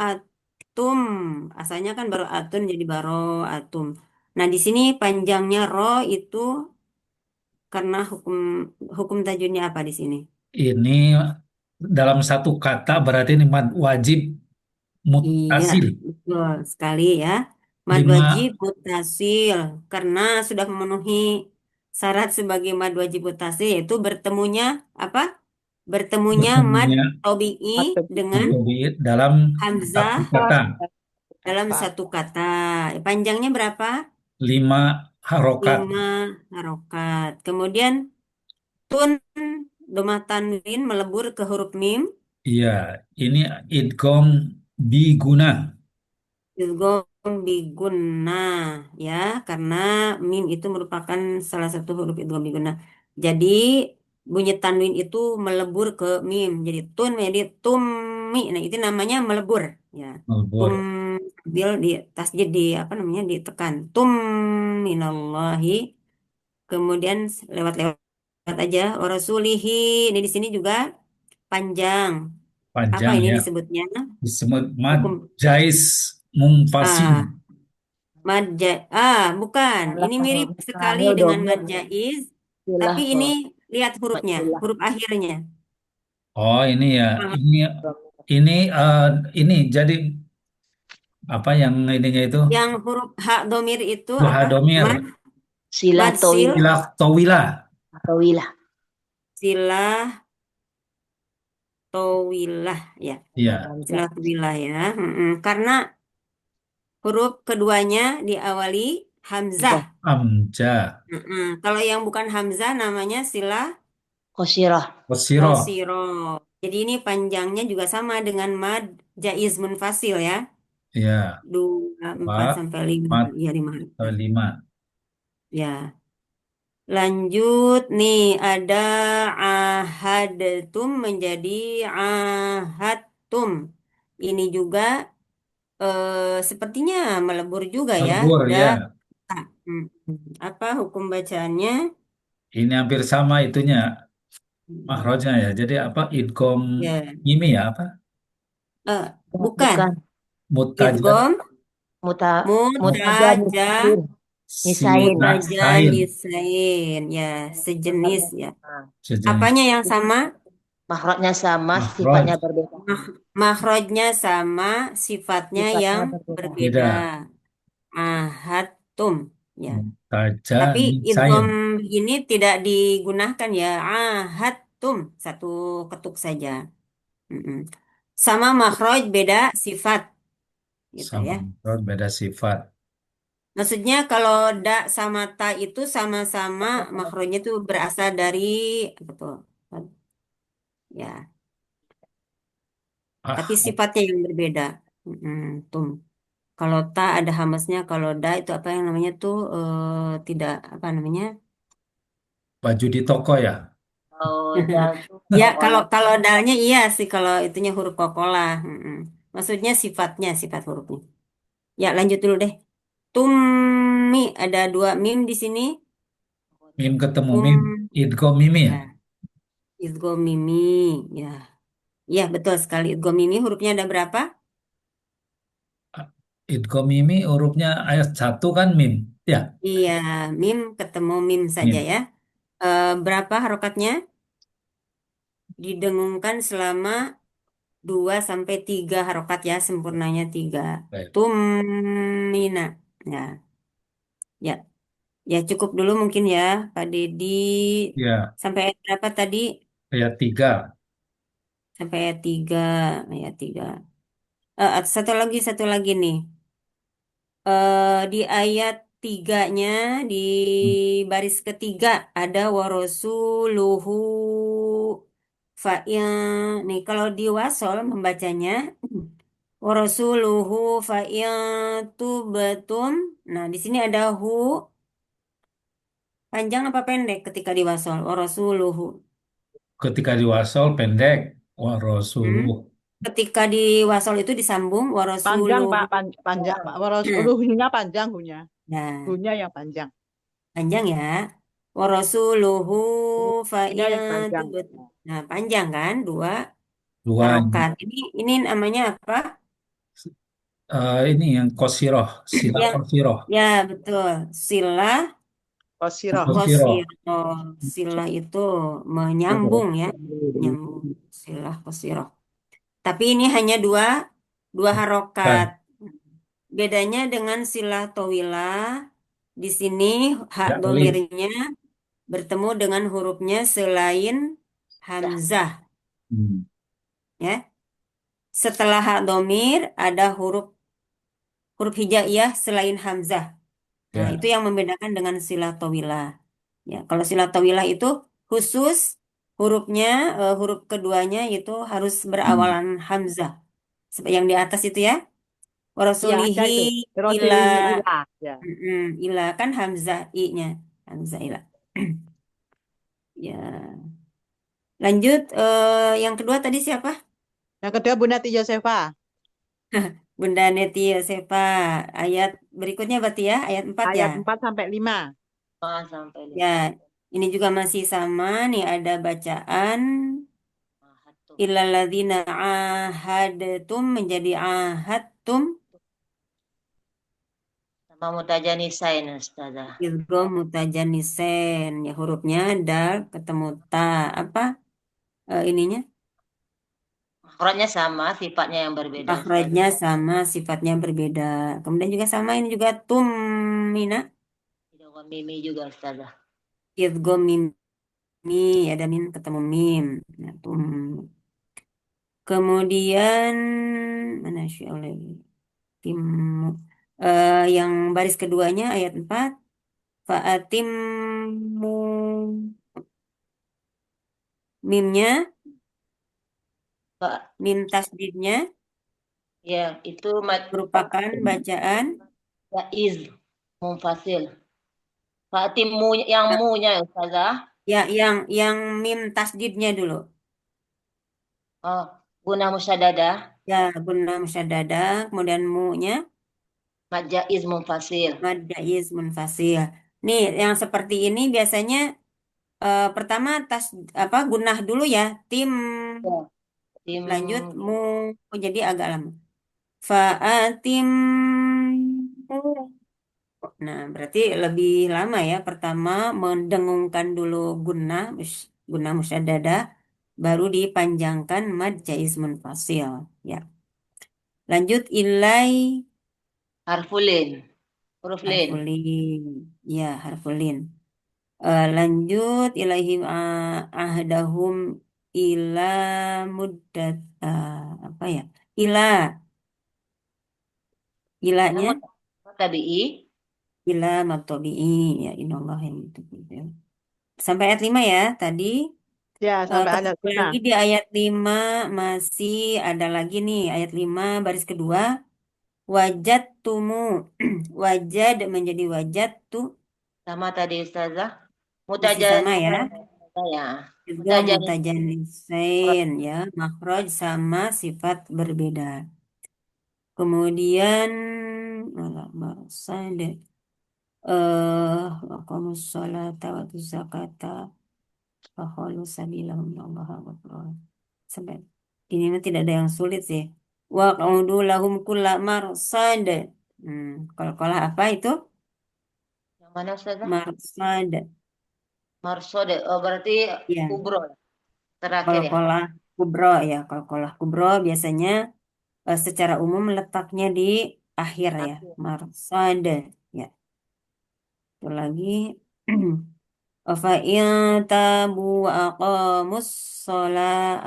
atum. Asalnya kan atun jadi atum. Nah, di sini panjangnya ro itu karena hukum hukum tajwidnya apa di sini? Ini dalam satu kata berarti ini mad wajib Iya, mutasil. betul sekali ya. Mad wajib Lima mutasil karena sudah memenuhi syarat sebagai mad wajib mutasil yaitu bertemunya apa? Bertemunya mad bertemunya tobi'i Atau dengan dalam satu hamzah kata. dalam satu kata. Panjangnya berapa? 5 harokat. 5 harokat. Kemudian tun domah tanwin melebur ke huruf mim. Iya, ini idgom biguna. Idgham biguna ya karena mim itu merupakan salah satu huruf idgham biguna. Jadi bunyi tanwin itu melebur ke mim. Jadi tun jadi tummi. Nah, itu namanya melebur ya. Tum Melebur. bil di tasjid di apa namanya ditekan. Tum minallahi. Kemudian lewat-lewat aja wa rasulihi. Ini di sini juga panjang. Apa Panjang ini ya. disebutnya? Disebut mad Hukum jais mumfasil. ah bukan. Ini mirip sekali terakhir dengan domir. mad jaiz, Istilah tapi ini kok. lihat hurufnya, Istilah. huruf akhirnya. Oh, ini ya. Ah, Ini ini jadi apa yang ininya itu? Yang huruf ha domir itu apa? Mad, Dohadomir. Silah mad sil, Ilah towila. tawilah. silah, towilah ya. Iya. Silah towilah ya. Karena huruf keduanya diawali hamzah. Amja. Kalau yang bukan hamzah namanya silah Kosirah. Wasiro. kosiro. Jadi ini panjangnya juga sama dengan mad jaiz munfasil ya. Iya. 2, 4 sampai 5. Empat, Ya, 5. 5. Ya. Lanjut nih, ada ahadtum menjadi ahadtum. Ini juga sepertinya melebur juga ya. Melebur Da, ya. hmm, apa hukum bacaannya? Ini hampir sama itunya. Mahrojnya ya. Jadi apa? Idgom Ya, mimi ya apa? bukan. Bukan. Mutaja Idgham Muta, mut mutaja mutaja nisain. Nisain. mutaja sisain nisain. Ya, sejenis ya. sejenis Apanya yang sama? Makhrajnya sama, mahroj sifatnya berbeda. Makhrajnya sama, sifatnya Sifatnya yang berbeda. berbeda. beda. Ahatum. Ya. Mutaja Tapi nisain. idgham ini tidak digunakan ya. Ahatum. Satu ketuk saja. Mm-mm. Sama makhraj beda sifat gitu Sama ya. mahroj beda sifat. Maksudnya kalau da sama ta itu sama-sama makhrajnya itu berasal dari apa tuh? Ya, tapi Ah, sifatnya yang berbeda. Mm-mm, tum. Kalau ta ada hamasnya, kalau da itu apa yang namanya tuh tidak apa namanya? baju di toko ya. Oh, dan Ya, kalau kalau oleh kalau dalnya iya sih kalau itunya huruf kokolah. Mm-mm. Maksudnya sifatnya, sifat hurufnya. Ya, lanjut dulu deh. Tummi ada dua mim di sini. Mim ketemu mim. Tum Idgom mimi ya. ya, idgham mimi ya. Ya, betul sekali. Idgham mimi hurufnya ada berapa? Idgom mimi hurufnya ayat satu kan mim. Ya, Iya, mim ketemu mim saja mim. ya. Berapa harokatnya? Didengungkan selama 2 sampai 3 harokat ya, sempurnanya 3. Baik. Tumina. Ya, ya. Ya cukup dulu mungkin ya, Pak Dedi. Ya, Sampai ayat berapa tadi? ayat 3. Sampai ayat 3. Ayat 3. Satu lagi nih. Di ayat 3-nya, di baris ketiga, ada warosuluhu fa'in. Nih, kalau di wasol membacanya, warosuluhu fa'in tubetum. Nah, di sini ada hu, panjang apa pendek ketika di wasol? Warosuluhu. Ketika diwasol pendek. Hmm? Warosuluh. Ketika di wasol itu disambung Panjang, warosuluhu. Pak. Panjang, Pak. Nah, Hunya panjang, hunya. nah, Hunya yang panjang. panjang ya. Warasuluhu Hunya yang panjang. fa'iyatubut. Nah, panjang kan? 2 Dua. harokat. Ini namanya apa? Ini yang kosiroh. Sila Ya, kosiroh. ya betul. Silah Kosiroh. Kosiroh. qasiroh. Silah itu menyambung ya. Menyambung. Silah qasiroh. Tapi ini hanya dua harokat. Kan. Bedanya dengan silah tawilah, di sini hak Ya, alif. domirnya bertemu dengan hurufnya selain hamzah. Hmm. Ya. Setelah hak domir ada huruf hijaiyah selain hamzah. Nah, Ya. itu yang membedakan dengan silah tawilah. Ya, kalau silah tawilah itu khusus hurufnya, huruf keduanya itu harus Hmm. berawalan hamzah. Seperti yang di atas itu ya. Iya, ada Warasulihi itu. ila. Rosilihi ilah. Ya. Ila kan hamzah i-nya. Hamzah ila. Ya. Lanjut, yang kedua tadi siapa? Yang kedua Bu Nati Yosefa. Bunda Neti Yosefa. Ayat berikutnya berarti ya, ayat 4 ya. Ayat 4 sampai 5. sampai Ya, ini juga masih sama nih ada bacaan illalladzina ahadtum menjadi ahadtum sama mutajanisain, Ustazah. idgham mutajanisen. Ya hurufnya dal ketemu ta. Apa ininya? Makhrajnya sama, sifatnya yang berbeda, Makhrajnya Ustazah. sama, sifatnya berbeda. Kemudian juga sama ini juga tummina Idgham mimi juga, Ustazah. idgham mimi ada mim ketemu mim. Nah, kemudian mana syi'ul tim yang baris keduanya ayat 4 fa'atimmu mimnya Pak, mim tasdidnya ya, itu merupakan bacaan jaiz munfasil. Fatimu yang eh, mu-nya, Ustazah. ya yang mim tasdidnya dulu Oh, guna musyaddadah, ya guna musyaddadah kemudian mu-nya mad jaiz munfasil. mad jaiz munfasil. Nih yang seperti ini biasanya pertama gunah dulu ya. Tim Ya, tim lanjut mu jadi agak lama. Fa'atim Nah, berarti lebih lama ya. Pertama mendengungkan dulu gunnah musyaddadah, baru dipanjangkan mad jaiz munfasil. Ya. Lanjut ilai harfulin, huruf lin. harfulin. Ya, harfulin. Lanjut ilaihim ahdahum ila muddat apa ya? Ila ilanya Nama tabi'i, ila matobi'i ya inallah yang itu. Sampai ayat 5 ya tadi. Ya, sampai ayat Ketemu 5. lagi di ayat 5 masih ada lagi nih ayat 5 baris kedua wajad tumu wajad menjadi wajad tuh sama tadi Ustazah. masih sama ya Ya. juga mutajanisain ya makhraj sama sifat berbeda kemudian sad aqamus sholata wa atuz zakata fa khalu sabilahum allaha ghafur sampai ini mah tidak ada yang sulit sih. Wa qa'udu lahum kulla marsad. Kalau apa itu? Yang mana Ustazah? Marsad. Marsode. Oh, berarti Ya. kubro terakhir ya. Qalqalah kubro ya. Qalqalah kubro biasanya secara umum letaknya di akhir ya. Marsad. Ya. Itu lagi. Fa in tabu aqamus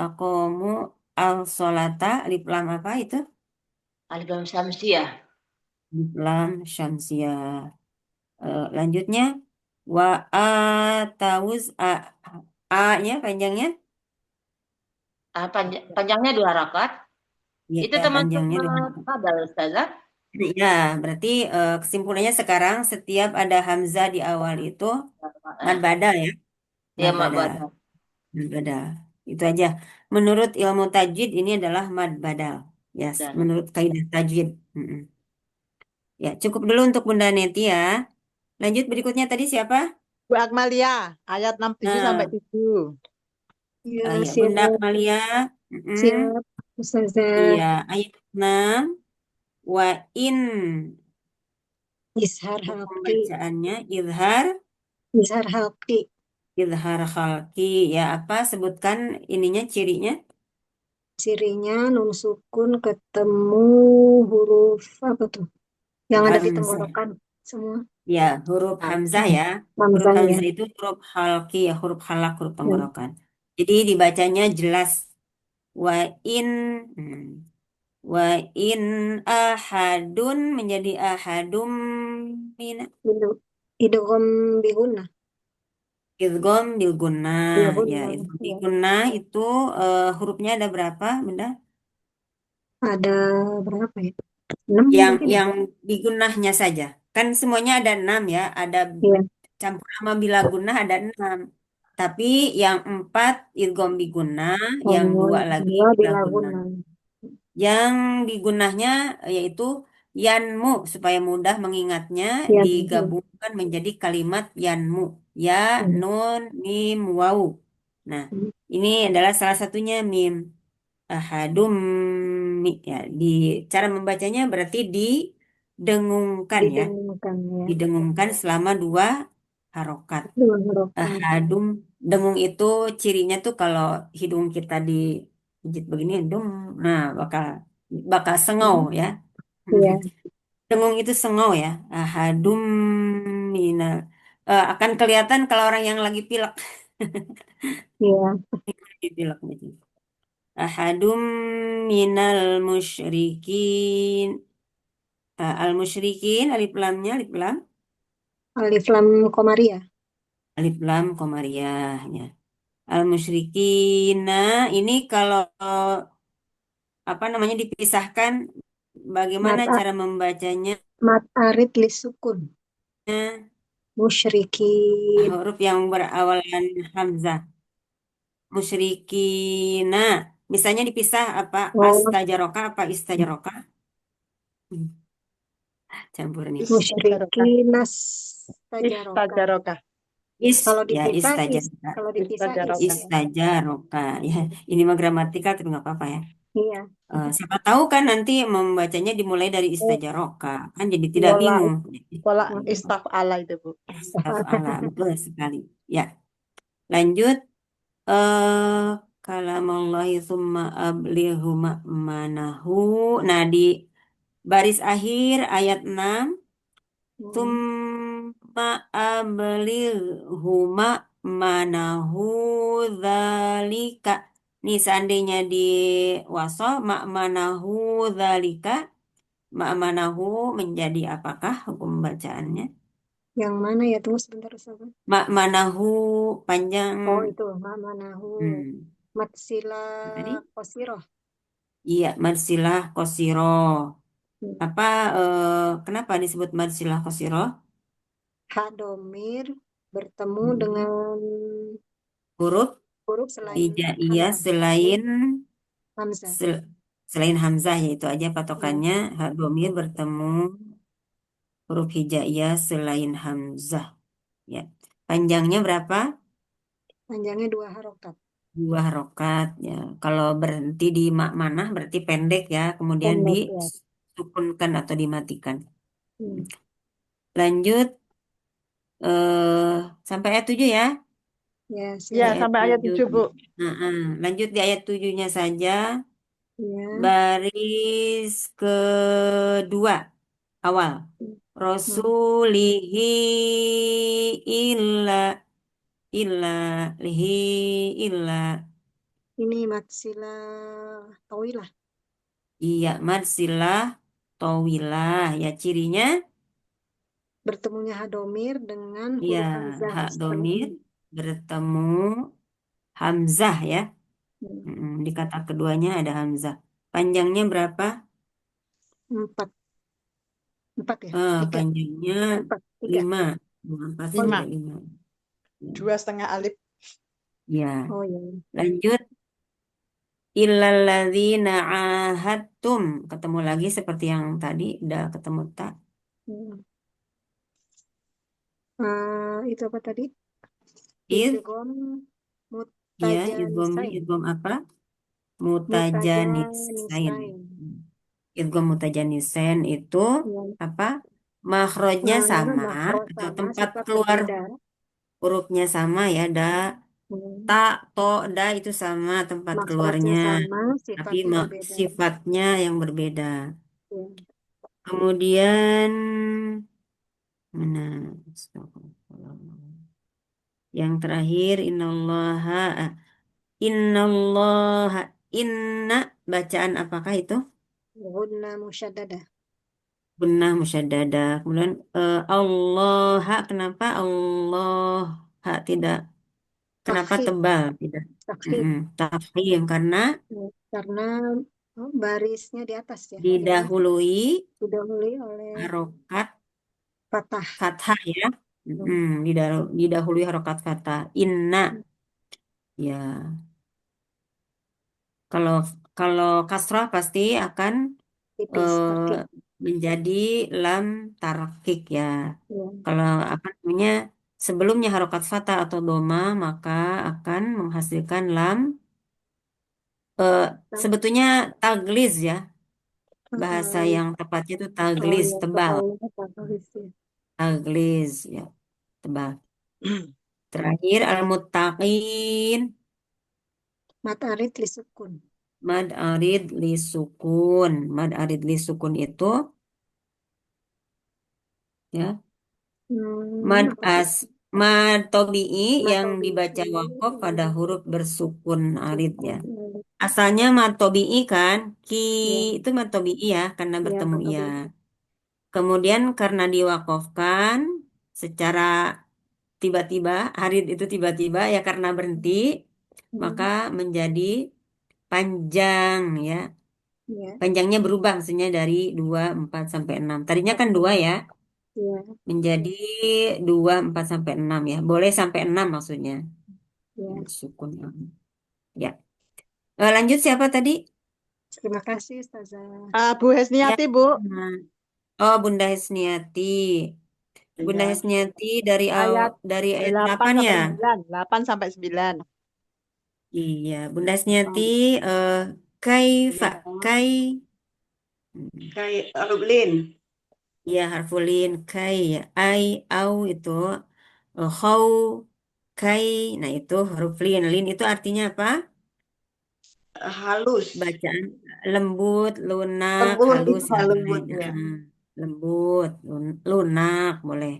aqamu al solata alif lam apa itu? Alif lam syamsiyah. Alif lam syamsiyah. Lanjutnya wa atawuz a-nya panjangnya Panjangnya 2 rakaat. ya Itu termasuk panjangnya badal Ustazah. ya berarti kesimpulannya sekarang setiap ada hamzah di awal itu mad badal ya Ya, mad mak badal badal. mad badal itu aja menurut ilmu tajwid ini adalah mad badal ya Dan menurut kaidah tajwid. Ya cukup dulu untuk Bunda Neti ya lanjut berikutnya tadi siapa Bu Akmalia, ayat 67 sampai nah 7. Ya, ya Bunda siap, Amalia siap, Ustazah. iya ayat 6 wa in Izhar untuk halki, pembacaannya izhar halki. izhar khalqi ya apa sebutkan ininya cirinya Cirinya nun sukun ketemu huruf apa tuh? Yang ada di hamzah tenggorokan semua. ya huruf hamzah ya huruf Hamzah ya. hamzah itu huruf khalqi ya huruf halak huruf Ya. tenggorokan jadi dibacanya jelas wa in hmm. wa in ahadun menjadi ahadum min Idgham bihunna. idgham bil gunnah ya Bihunna. idgham bil Ya. gunnah itu hurufnya ada berapa Bunda Ada berapa ya? 6 yang mungkin ya? yang digunnahnya saja kan semuanya ada 6 ya ada Iya. campur sama bila gunnah ada 6 tapi yang 4 idgham bigunnah yang Oh, 2 lagi dua bila bila gunnah guna. yang digunnahnya yaitu yanmu supaya mudah mengingatnya Ya, digabungkan menjadi kalimat yanmu ya Hmm. nun mim waw nah ini adalah salah satunya mim ahadum ya di cara membacanya berarti didengungkan ya Didengungkan ya. didengungkan selama 2 harokat Dua harokat. ahadum dengung itu cirinya tuh kalau hidung kita digigit begini dung nah bakal sengau ya Iya, dengung itu sengau ya ahadum minal akan kelihatan kalau orang yang lagi pilek iya. pilek gitu ahadum minal musyrikin al musyrikin alif lamnya alif lam Alif lam komaria. alif lam komariah ya al musyrikina ini kalau apa namanya dipisahkan bagaimana Mat, cara membacanya mat arid lisukun. Musyrikin. huruf yang berawalan hamzah musyrikina misalnya dipisah apa Oh, astajaroka apa istajaroka campur nih Istajarokah. musyrikinas tajaroka. Istajarokah. Kalau Ya, dipisah, istajaraka. kalau dipisah Istajaraka. is. Istajaroka. Ya, ini mah gramatikal tapi nggak apa-apa ya. Iya. Siapa tahu kan nanti membacanya dimulai dari Oh, istajaroka. Kan jadi tidak wala bingung. wala Hmm. istaf'ala itu, Bu. Istaf'ala. Betul sekali. Ya, lanjut. eh Kalamallahi summa ablighu ma'manahu. Nah, di baris akhir ayat 6. Hmm. Summa ablighu ma'manahu dzalika. Nih seandainya di wasol ma'manahu dzalika. Ma'manahu menjadi apakah hukum bacaannya? Yang mana ya? Tunggu sebentar, Ustaz. Ma'manahu panjang. Oh, itu ma'manahu. Matsila Tadi? qasiroh. Iya, marsilah kosiro. Hmm. Apa kenapa disebut marsilah kosiro? Ha domir bertemu Hmm. dengan Huruf huruf selain hijaiyah hamzah. Hamzah. selain hamzah, yaitu aja patokannya ha domir bertemu huruf hijaiyah selain hamzah. Ya. Panjangnya berapa? Panjangnya 2 harokat. 2 harokat ya. Kalau berhenti di manah berarti pendek ya, kemudian Pendek ya. disukunkan atau dimatikan. Hmm. Lanjut sampai ayat 7 ya. Ya, Ya, siap. sampai ayat 7, Bu. Lanjut di ayat 7-nya saja. Ya. Baris kedua awal. Rasulihi illa lihi illa. Ini matsila tawilah. Iya, marsilah tawilah. Ya, cirinya Bertemunya hadomir dengan ya huruf hamzah hak setelahnya. domir bertemu hamzah ya. Hmm. Di kata keduanya ada hamzah. Panjangnya berapa? 4. 4 ya? 3. Panjangnya 4. 3. 5. 4 5. sampai 5. 2,5 alif. Ya. Oh ya. Lanjut. Illalladzina ahadtum. Ketemu lagi seperti yang tadi. Udah ketemu tak? Itu apa tadi? Id. Idgham Ya, idghamnya mutajanisain. idgham apa? Mutajanisain. Idgham mutajanisain itu apa? Makhrajnya sama Makhraj atau sama, tempat sifat keluar berbeda. hurufnya sama ya, da, ta, to, da itu sama tempat Makhrajnya keluarnya, sama, tapi sifatnya berbeda. sifatnya yang berbeda. Ya. Kemudian mana? Yang terakhir innallaha inna bacaan apakah itu? Gunna musyaddadah. Gunnah musyaddadah. Kemudian Allah kenapa Allah tidak kenapa Takhfif. tebal tidak? Takhfif. Tafkhim karena barisnya di atas ya. didahului oleh harokat fathah ya. Didahului harokat fathah. Inna ya. Kalau kasrah pasti akan tipis, tarkik. menjadi lam tarkik ya. Ya. Kalau apa namanya sebelumnya harokat fathah atau doma maka akan menghasilkan lam. Sebetulnya tagliz ya. Bahasa yang tepatnya itu tagliz, ya, tebal. tagliz, ya. Tagliz ya, tebal. Terakhir al-muttaqin. Mad arid li sukun. Mad arid li sukun. Mad arid li sukun itu ya. Mad tobi'i yang dibaca waqaf pada huruf bersukun arid ya. Asalnya mad tobi'i kan, itu mad tobi'i ya karena bertemu ya. Kemudian karena diwakafkan secara tiba-tiba, arid itu tiba-tiba ya karena berhenti, maka menjadi panjang ya. Panjangnya berubah maksudnya dari 2, 4 sampai 6. Tadinya kan 2 ya. Menjadi 2, 4 sampai 6 ya. Boleh sampai 6 maksudnya. Sukun. Ya. Lanjut siapa tadi? Terima kasih Ustazah. Bu Hesniati, Bu. Oh, Bunda Hesniati. Bunda Ya. Hesniati dari Ayat dari ayat 8 8 sampai ya? 9. 8 sampai 9. Iya, Bunda Hesniati eh kaifa Ya. kai Kayak Rublin. ya harfulin kai ya ai au itu khau kai nah itu huruf lin lin itu artinya apa? Halus. Bacaan lembut, lunak, Lembut, halus ya, ya boleh. lembut ya. Lembut, lunak boleh.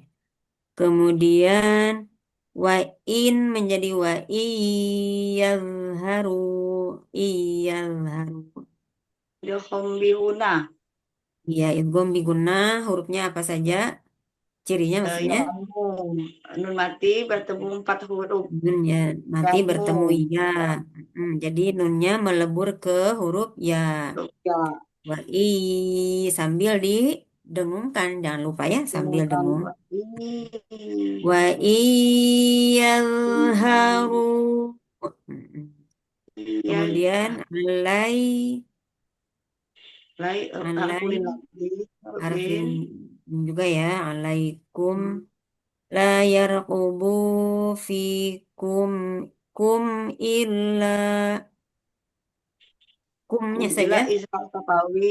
Kemudian in menjadi iyazharu iyazharu. Yohombiuna. Ya, idgham bigunnah hurufnya apa saja? Cirinya maksudnya? Ya, nun mati bertemu 4 huruf. Nun ya, mati bertemu Yamu. ya. Jadi nunnya melebur ke huruf ya. Ya. Sambil didengungkan, jangan lupa ya sambil Kemudian dengung. ini. Wa iyazharu. Mm-mm. Ya, Kemudian alai harfulin alai lagi. harfin Rublin. juga ya alaikum la yarqubu fikum kum illa kumnya saja Ila izhar safawi.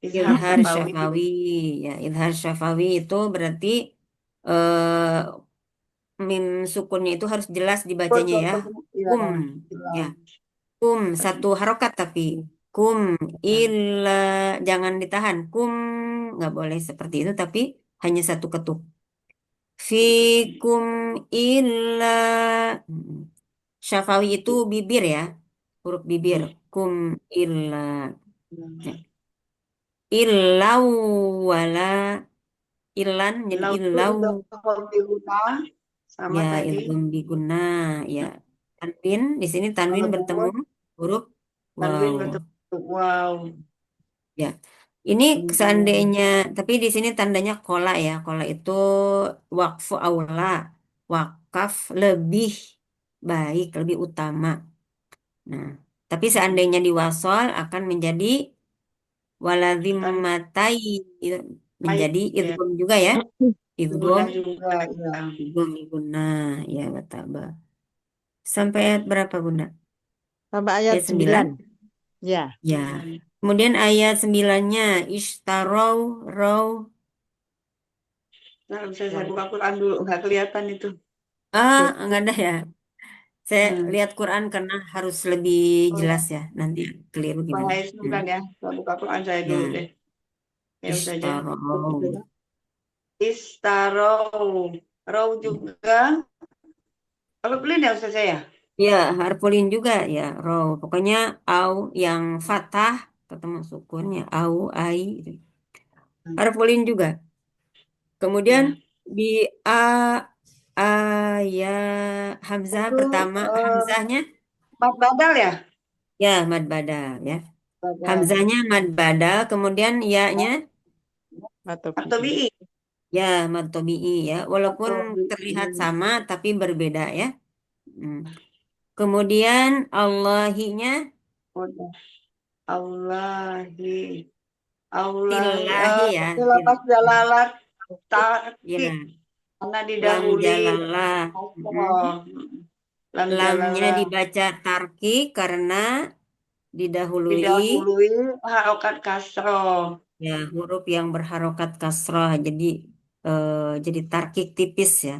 Izhar izhar safawi. syafawi ya izhar syafawi itu berarti eh mim sukunnya itu harus jelas dibacanya ya Ya. kum ya kum satu harokat tapi kum illa jangan ditahan kum nggak boleh seperti itu tapi hanya satu ketuk fikum illa syafawi itu bibir ya huruf bibir kum illa ya. Illau wala ilan jadi Lau itu illau udah Yohombiuna. Sama ya tadi. idgham biguna ya tanwin di sini tanwin bertemu Melebut. huruf Tanwin wow bertemu. Wow. ya ini Hmm. seandainya tapi di sini tandanya kola ya kola itu wakfu aula wakaf lebih baik lebih utama nah tapi seandainya diwasol akan menjadi Tan walazimmatai itu baik menjadi ya. idgham juga ya idgham Guna juga ya. idgham biguna ya bataba sampai ayat berapa Bunda? Sampai ayat Ayat 9. 9. Ya. Ya. Kemudian ayat 9-nya ishtarau raw. Nah, bisa saya buka Quran dulu, nggak kelihatan itu. Enggak ada ya. Saya Hmm. lihat Quran karena harus lebih jelas Oh, ya. Nanti keliru gimana. bahaya kan ya. Saya buka Quran saya dulu Ya, deh. Ya saja. ishtarau. Istarau. Raw juga. Kalau beli ya Ustaz saya. Ya, harfulin juga ya, raw. Pokoknya au yang fathah ketemu sukunnya au ai gitu. Harfulin juga. Kemudian Ya. di a ya hamzah Itu pertama hamzahnya empat badal ya? ya mad badal ya. Badal. Hamzahnya mad badal, kemudian ya-nya Atau Matobi. bi. ya mad tobi'i ya. Walaupun Atau bi. terlihat sama tapi berbeda ya. Hmm. Kemudian Allahinya Udah. Allahi. Allahi. tillahi ya. Itu lepas jalalat. Ya, Tarkik. Karena lam didahului. jalalah. Oh. Lam Lamnya jalalah. dibaca tarki karena didahului Didahului harokat kasroh. ya huruf yang berharokat kasrah jadi tarkik tipis ya.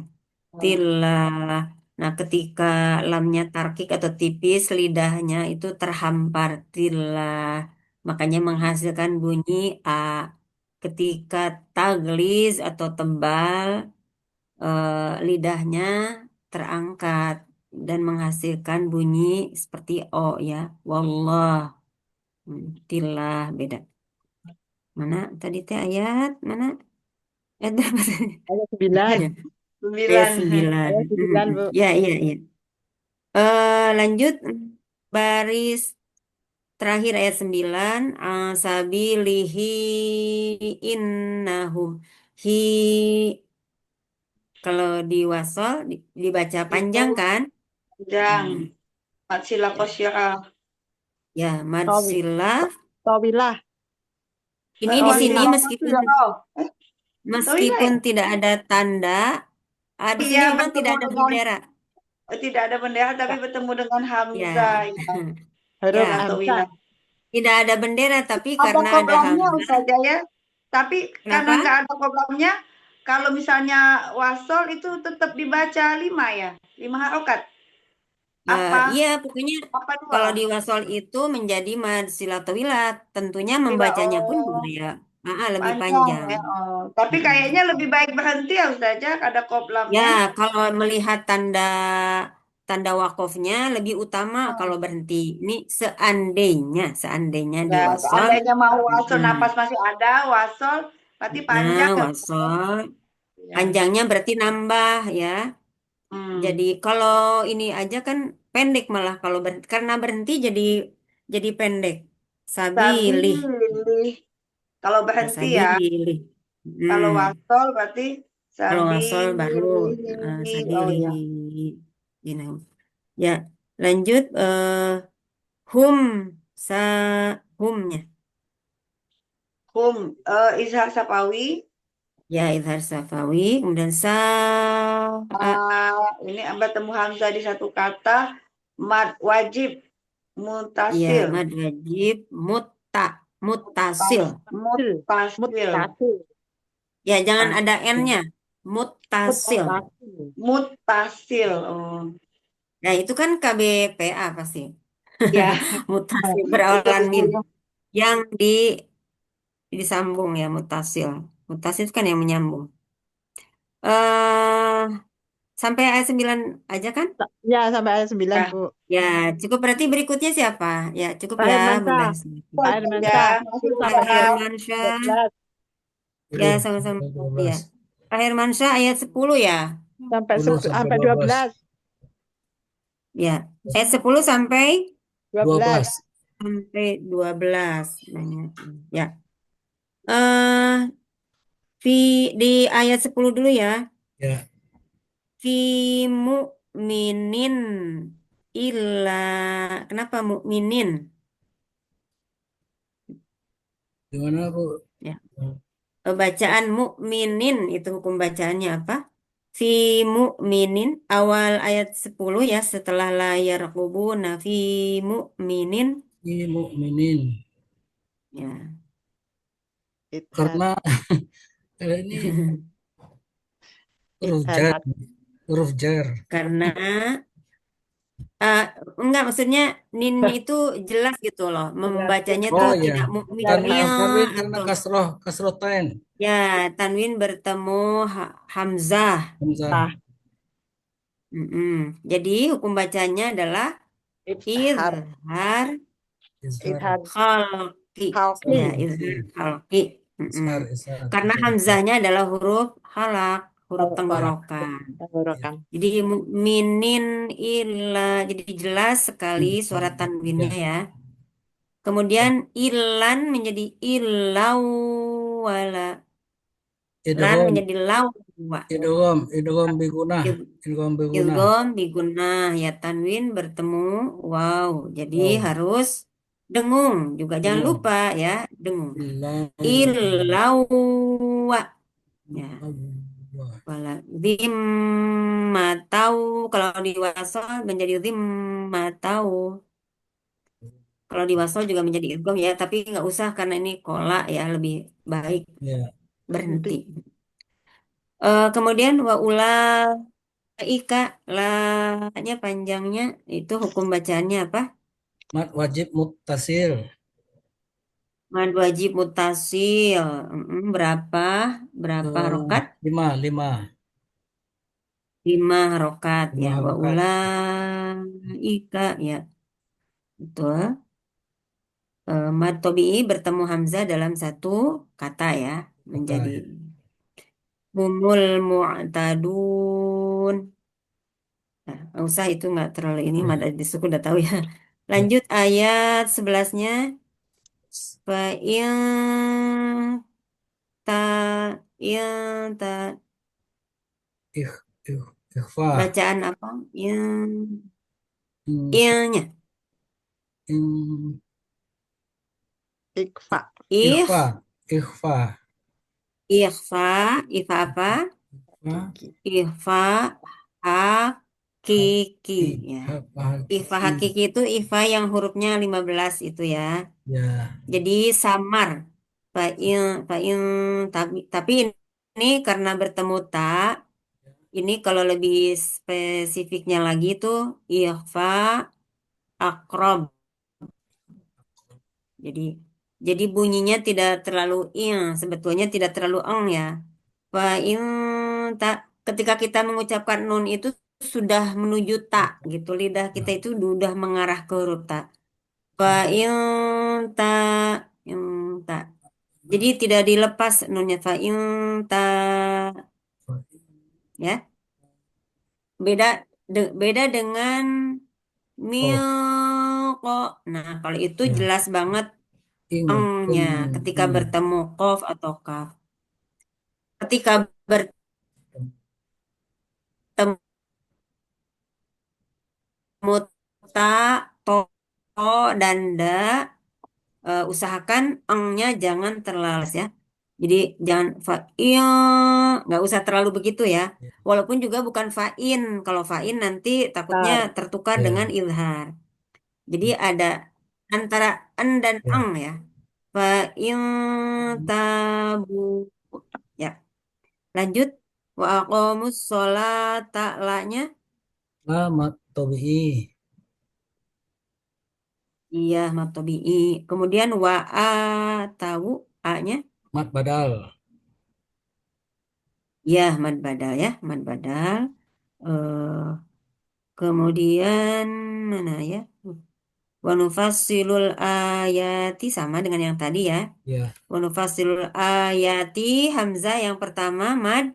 Tilah. Nah, ketika lamnya tarkik atau tipis, lidahnya itu terhampar tilah. Makanya menghasilkan bunyi A. Ketika taglis atau tebal, lidahnya terangkat dan menghasilkan bunyi seperti O ya. Wallah. Tilah beda. Mana tadi teh ayat? Mana? Ayat berapa tadi? Ayat 9. Ya. Ayat 9. 9. Ayat 9, Bu. Ya, iya, iya. Lanjut baris terakhir ayat 9 sabilihi innahum hi kalau di wasol dibaca Itu panjang kan? panjang. Hmm, Matsila ya, kosyara. ya mad Tawi. silaf Tawilah. ini di Masih sini Tawilah. lama tuh meskipun ya, Roh. Tawila Meskipun ya? tidak ada tanda, di Iya, sini memang bertemu tidak ada dengan bendera. tidak ada bendera tapi bertemu dengan Hamzah Ya, ya. Huruf ya, Dengan Tawila. Hamzah. tidak ada bendera, tapi Ada karena ada koplamnya Hamzah, Ustazah ya. Tapi karena kenapa? nggak ada koplamnya, kalau misalnya wasol itu tetap dibaca 5 ya, 5 harokat. Apa Iya, pokoknya apa kalau di 2? wasol itu menjadi mad silatowilat, tentunya Tidak, membacanya pun juga oh ya, lebih panjang panjang. ya. Oh. Tapi Mm-mm. kayaknya lebih baik berhenti ya Ustazah, ada Ya, koplamnya. kalau melihat tanda tanda wakofnya lebih utama kalau Hmm. berhenti. Ini seandainya di Ya, wasol, seandainya mau wasol mm-mm. napas masih ada, wasol berarti Nah, panjang ya. wasol Ya. panjangnya berarti nambah ya. Jadi Hmm. kalau ini aja kan pendek malah kalau berhenti, karena berhenti jadi pendek. Sabilih, Sabilih. Kalau ya, berhenti ya. sabilih. Kalau Hmm. wasol berarti Kalau wasol baru sabilih. Oh ya. sabilih. You Ya, lanjut hum sa humnya. Hum. Izhar Sapawi. Ya, izhar safawi, kemudian Ini bertemu Hamzah di satu kata. Mad wajib. ya Mutasil. mad wajib muttasil. Mutasil. Mutasil. Ya, jangan ada Mutasil. n-nya. Muttasil. Mutasil. Mutasil. Oh. Nah, itu kan KBPA pasti. Ya. Mutasil Itu berawalan mim. dulu. Yang disambung ya, mutasil. Mutasil itu kan yang menyambung. eh Sampai ayat 9 aja kan? Ya, sampai ayat 9, Ya. Bu. Ya, cukup berarti berikutnya siapa? Ya, cukup Pak ya, Bunda Hermansyah. Hasbi. Pak Ya. Hermansyah. Masih 10 Pak sampai Ustazah. Hermansyah, 12. ya Pilih sama-sama sampai ya. 12. Pak Hermansyah ayat 10 ya. Sampai 10 sampai sampai 12. 12. Ya, ayat 10 sampai 12. 12 banyak. Ya. Eh di ayat 10 dulu ya. Ya, Fi mu'minin illa, kenapa mu'minin? gimana Bu? Ya. Bacaan mukminin itu hukum bacaannya apa? Fi mu'minin awal ayat 10 ya, setelah la yarqubuna fi mu'minin Ini mukminin. ya. Idhar. Karena ini huruf Idhar. jar, huruf jar. Karena enggak, maksudnya ninnya itu jelas gitu loh, membacanya tuh Oh ya, tidak tanwin, mukminnya tanwin karena atau kasroh tain. ya tanwin bertemu hamzah. Hamzah. Mm-mm. Jadi hukum bacanya adalah Idhar. izhar Izhar. Idhar. khalqi. Khalqi. Ya, izhar khalqi. Mm-mm. Izhar. Karena hamzahnya adalah huruf halak, huruf tenggorokan. Tenggorokan. Jadi mukminin illa, jadi jelas sekali suara tanwinnya Ya. ya. Kemudian ilan menjadi ilawala. Lan Idgham, menjadi lawa. idgham bigunah, Id- idgham bigunah. Idgham bigunah ya, tanwin bertemu wow. Jadi Wow. harus dengung juga, jangan Dengung. lupa ya, dengung. Ilau. Ilawa ya. Wala zimmatau, kalau di wasal menjadi zimmatau. Kalau di wasal juga menjadi idgham ya, tapi nggak usah karena ini kola ya, lebih baik Ya. berhenti. Kemudian wa ulaika, la-nya panjangnya itu hukum bacaannya apa? Mad wajib muttasil. Mad wajib mutasil. Berapa rokat? 5. 5 rokat 5 ya. Wa harokat. ulaika ya. Betul. Mad tobi'i bertemu hamzah dalam satu kata ya, menjadi Ya. humul mu'tadun. Nah, nggak usah itu nggak terlalu ini, Ya. mad di suku udah tahu ya. Lanjut ayat 11-nya. Fa'in ta in ta Ikh, ikhfa. bacaan apa? Hmm, Ilnya. Ikfa. Ih, Ikhfa. Ikhfa. Ikhfa, ikhfa apa? Hah? Ikhfa hakiki ya. Ikhfa Hakiki. hakiki itu ikhfa yang hurufnya 15 itu ya. Ya. Jadi samar. Fa'in tapi ini karena bertemu tak, ini kalau lebih spesifiknya lagi tuh ikhfa akrob. Jadi bunyinya tidak terlalu sebetulnya tidak terlalu ya. Fa'in tak, ketika kita mengucapkan nun itu sudah menuju tak gitu. Lidah kita itu sudah mengarah ke huruf tak. Fa'in tak, tak. Jadi tidak dilepas nunnya fa'in tak ya. Beda dengan Oh, milko. Nah, kalau itu ya. jelas banget engnya ketika bertemu kof atau kaf. Ketika bertemu ta, to, dan da, usahakan engnya jangan terlalu ya. Jadi jangan fa'il, nggak usah terlalu begitu ya. Walaupun juga bukan fa'in. Kalau fa'in nanti takutnya Bentar. tertukar Ya. dengan izhar. Jadi ada antara en dan Ya. eng ya. Fa'in tabu. Ya, lanjut. Wa aqamus sholata la-nya. Mat tobi'i. Iya, matobi'i. Kemudian wa tahu a-nya. Mat badal. Ya, mad badal ya, mad badal. Eh, kemudian mana ya? Wa nufassilul ayati sama dengan yang tadi ya. Ya. Wa nufassilul ayati hamzah yang pertama mad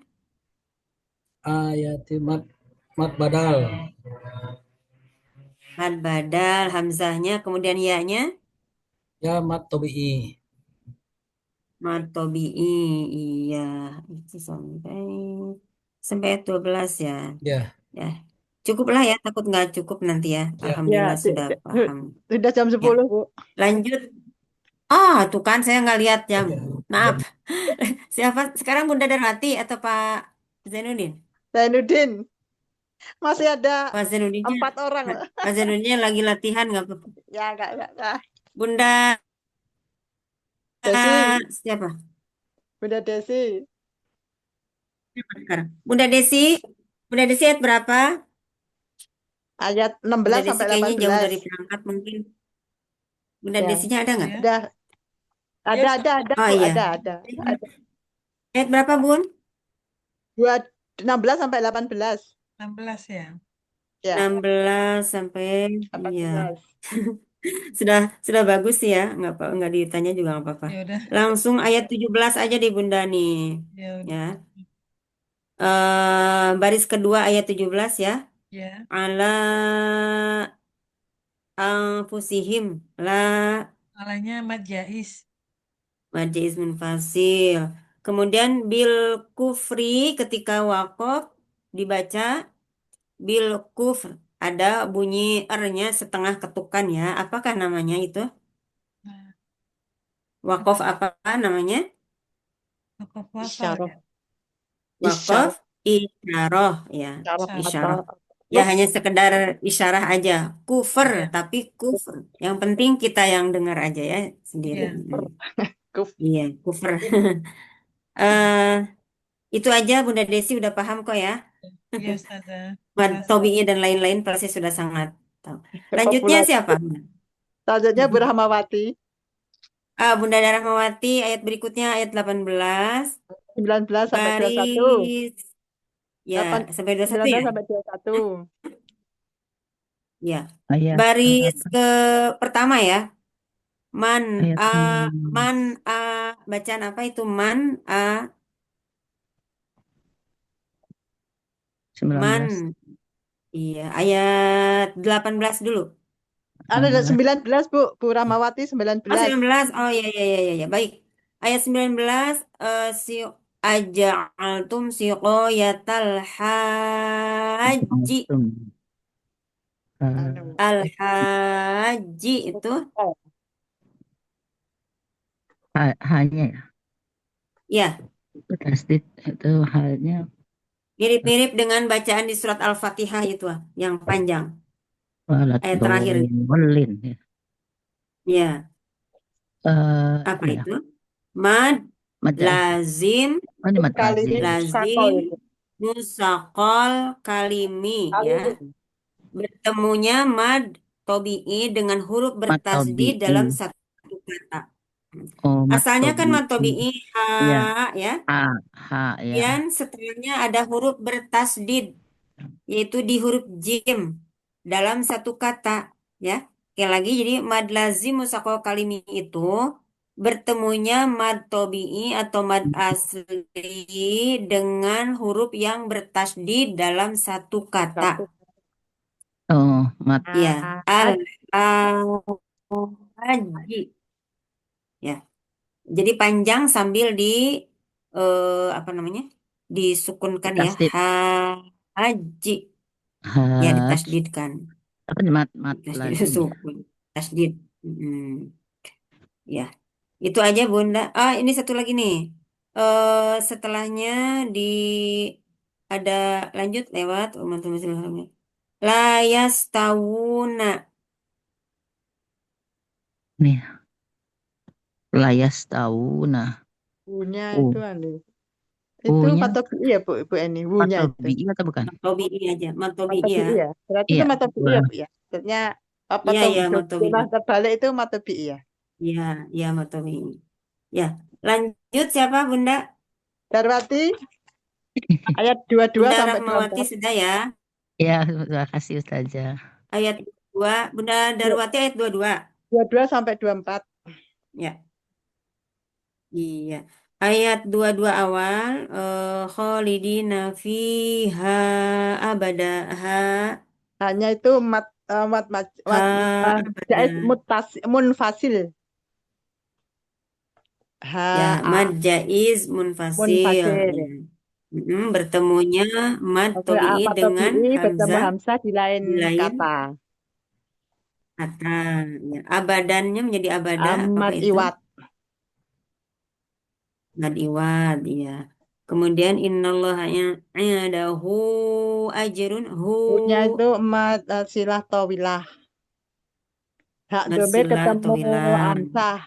Ayati mat badal. badal hamzahnya kemudian ya-nya Ya mat tobi'i. mad tobi'i. Iya, itu sampai 12 ya. Ya. Ya. Cukuplah ya, takut nggak cukup nanti ya. Ya. Ya, Alhamdulillah sudah paham. sudah jam Ya, 10, Bu. lanjut. Tuh kan saya nggak lihat jam. Maaf. Siapa sekarang Bunda Darmati atau Pak Zainuddin? Zainuddin, masih ada Pak Zainuddinnya, 4 orang loh. Pak Zainuddinnya lagi latihan nggak apa-apa. Ya, enggak. Bunda Desi, siapa? Bunda Desi, Siapa sekarang? Bunda Desi ayat berapa? ayat Bunda 16 Desi sampai kayaknya jauh 18. dari perangkat mungkin. Bunda Ya, Desinya ada nggak? Ya. udah Ya, ada, Oh Bu, iya. ada. Ayat berapa Bun? 16 sampai 18. 16 ya. Ya, 16 sampai iya. 18. Sudah bagus sih ya, nggak ditanya juga nggak apa-apa. Ya udah. Langsung ayat 17 aja deh Bunda nih. Ya udah. Ya. Baris kedua ayat 17 ya. Ya. Ala anfusihim la Alanya mad jais. majaz munfasil. Kemudian bil kufri ketika wakof dibaca bil kufr ada bunyi r-nya setengah ketukan ya. Apakah namanya itu? Nah, Wakof apa namanya? tokoh wafal Isyarah. ya. Wakof isyarah ya. Isyarah Isyarah. atau Ya hanya sekedar isyarah aja. Kufur Iya. tapi kufur. Yang penting kita yang dengar aja ya sendiri. Iya. kuf. Iya, kufur. eh itu aja Bunda Desi udah paham kok ya. Iya, Ustazah. Mad Makasih. Tobi'i dan lain-lain pasti sudah sangat tahu. Lanjutnya Populasi. siapa? Selanjutnya Bu Rahmawati, Bunda Darahmawati ayat berikutnya ayat 18 19 sampai 21. baris ya 8, sampai 21 19 ya. sampai 21. Ya. Ayat Baris berapa? ke pertama ya. Man Ayat a man a bacaan apa itu man a 19. iya ayat 18 dulu. Ada 18. 19, Bu Rahmawati 19. Oh 19. Oh iya iya iya iya baik. Ayat 19 si aja'altum siqayatal haji. Anu. Al haji itu Oh, Hanya ya. ya Tasdid itu halnya Mirip-mirip dengan bacaan di surat Al-Fatihah itu, yang panjang. walat Ayat terakhir. dolin walin ya. Ya, apa Ini ya, itu? Mad mad jaiz. lazim Oh, ini mad Kali lazim. ini sakol lazim itu. musakol kalimi Kali ya. ini. Bertemunya mad tobi'i dengan huruf Mad bertasdid tabi'i. dalam satu kata. Oh, mad Asalnya kan mad tabi'i. tobi'i ha Iya, ya. ha ya. Kemudian setelahnya ada huruf bertasdid, yaitu di huruf jim dalam satu kata ya. Sekali lagi, jadi mad lazim musakol kalimi itu bertemunya mad tobi'i atau mad asli dengan huruf yang bertasdid dalam satu kata. Satu. Oh, mad Ya, al Ah, haji ya. Jadi panjang sambil di apa namanya? Disukunkan ya. tasdid. Haji. Ya, Haj. ditasdidkan. Apa nih mad Tasdid lazim ya? sukun. Tasdid. Ya. Itu aja Bunda. Ah, ini satu lagi nih. Setelahnya di ada lanjut lewat layas tawuna. Nih, layas tahu. Nah, wunya oh, itu itu U-nya matobi ya Bu, Ibu Eni, mad wunya itu. tabi'i atau bukan? Matobi'i aja. Matobi'i Matobi ya. ya. Berarti itu Iya, matobi ya Bu ya. Maksudnya apa Iya, tuh iya, matobi'i. zona terbalik itu matobi ya. Iya, iya, matobi'i. Ya, lanjut siapa Bunda? Darwati ayat 22 Bunda sampai Rahmawati 24. sudah ya. ya, terima kasih Ustazah. Ayat 2. Bunda Darwati ayat 22. 22 sampai 24. Ya, iya. Ayat 22 awal. Khalidina fiha abadaha Hanya itu ha jaiz abada. munfasil. Ya, Ha mad jaiz munfasil. munfasil. Ya. Bertemunya mad tobi'i dengan Matobi bertemu hamzah hamzah di lain di lain kata. kata. Ya. Abadannya menjadi abada. Apa Amat itu? iwat. Mad iwad, ya. Kemudian innallaha i'adahu ajrun Punya itu mat silah tawilah. Hak domir marsilah atau ketemu wilah. hamzah.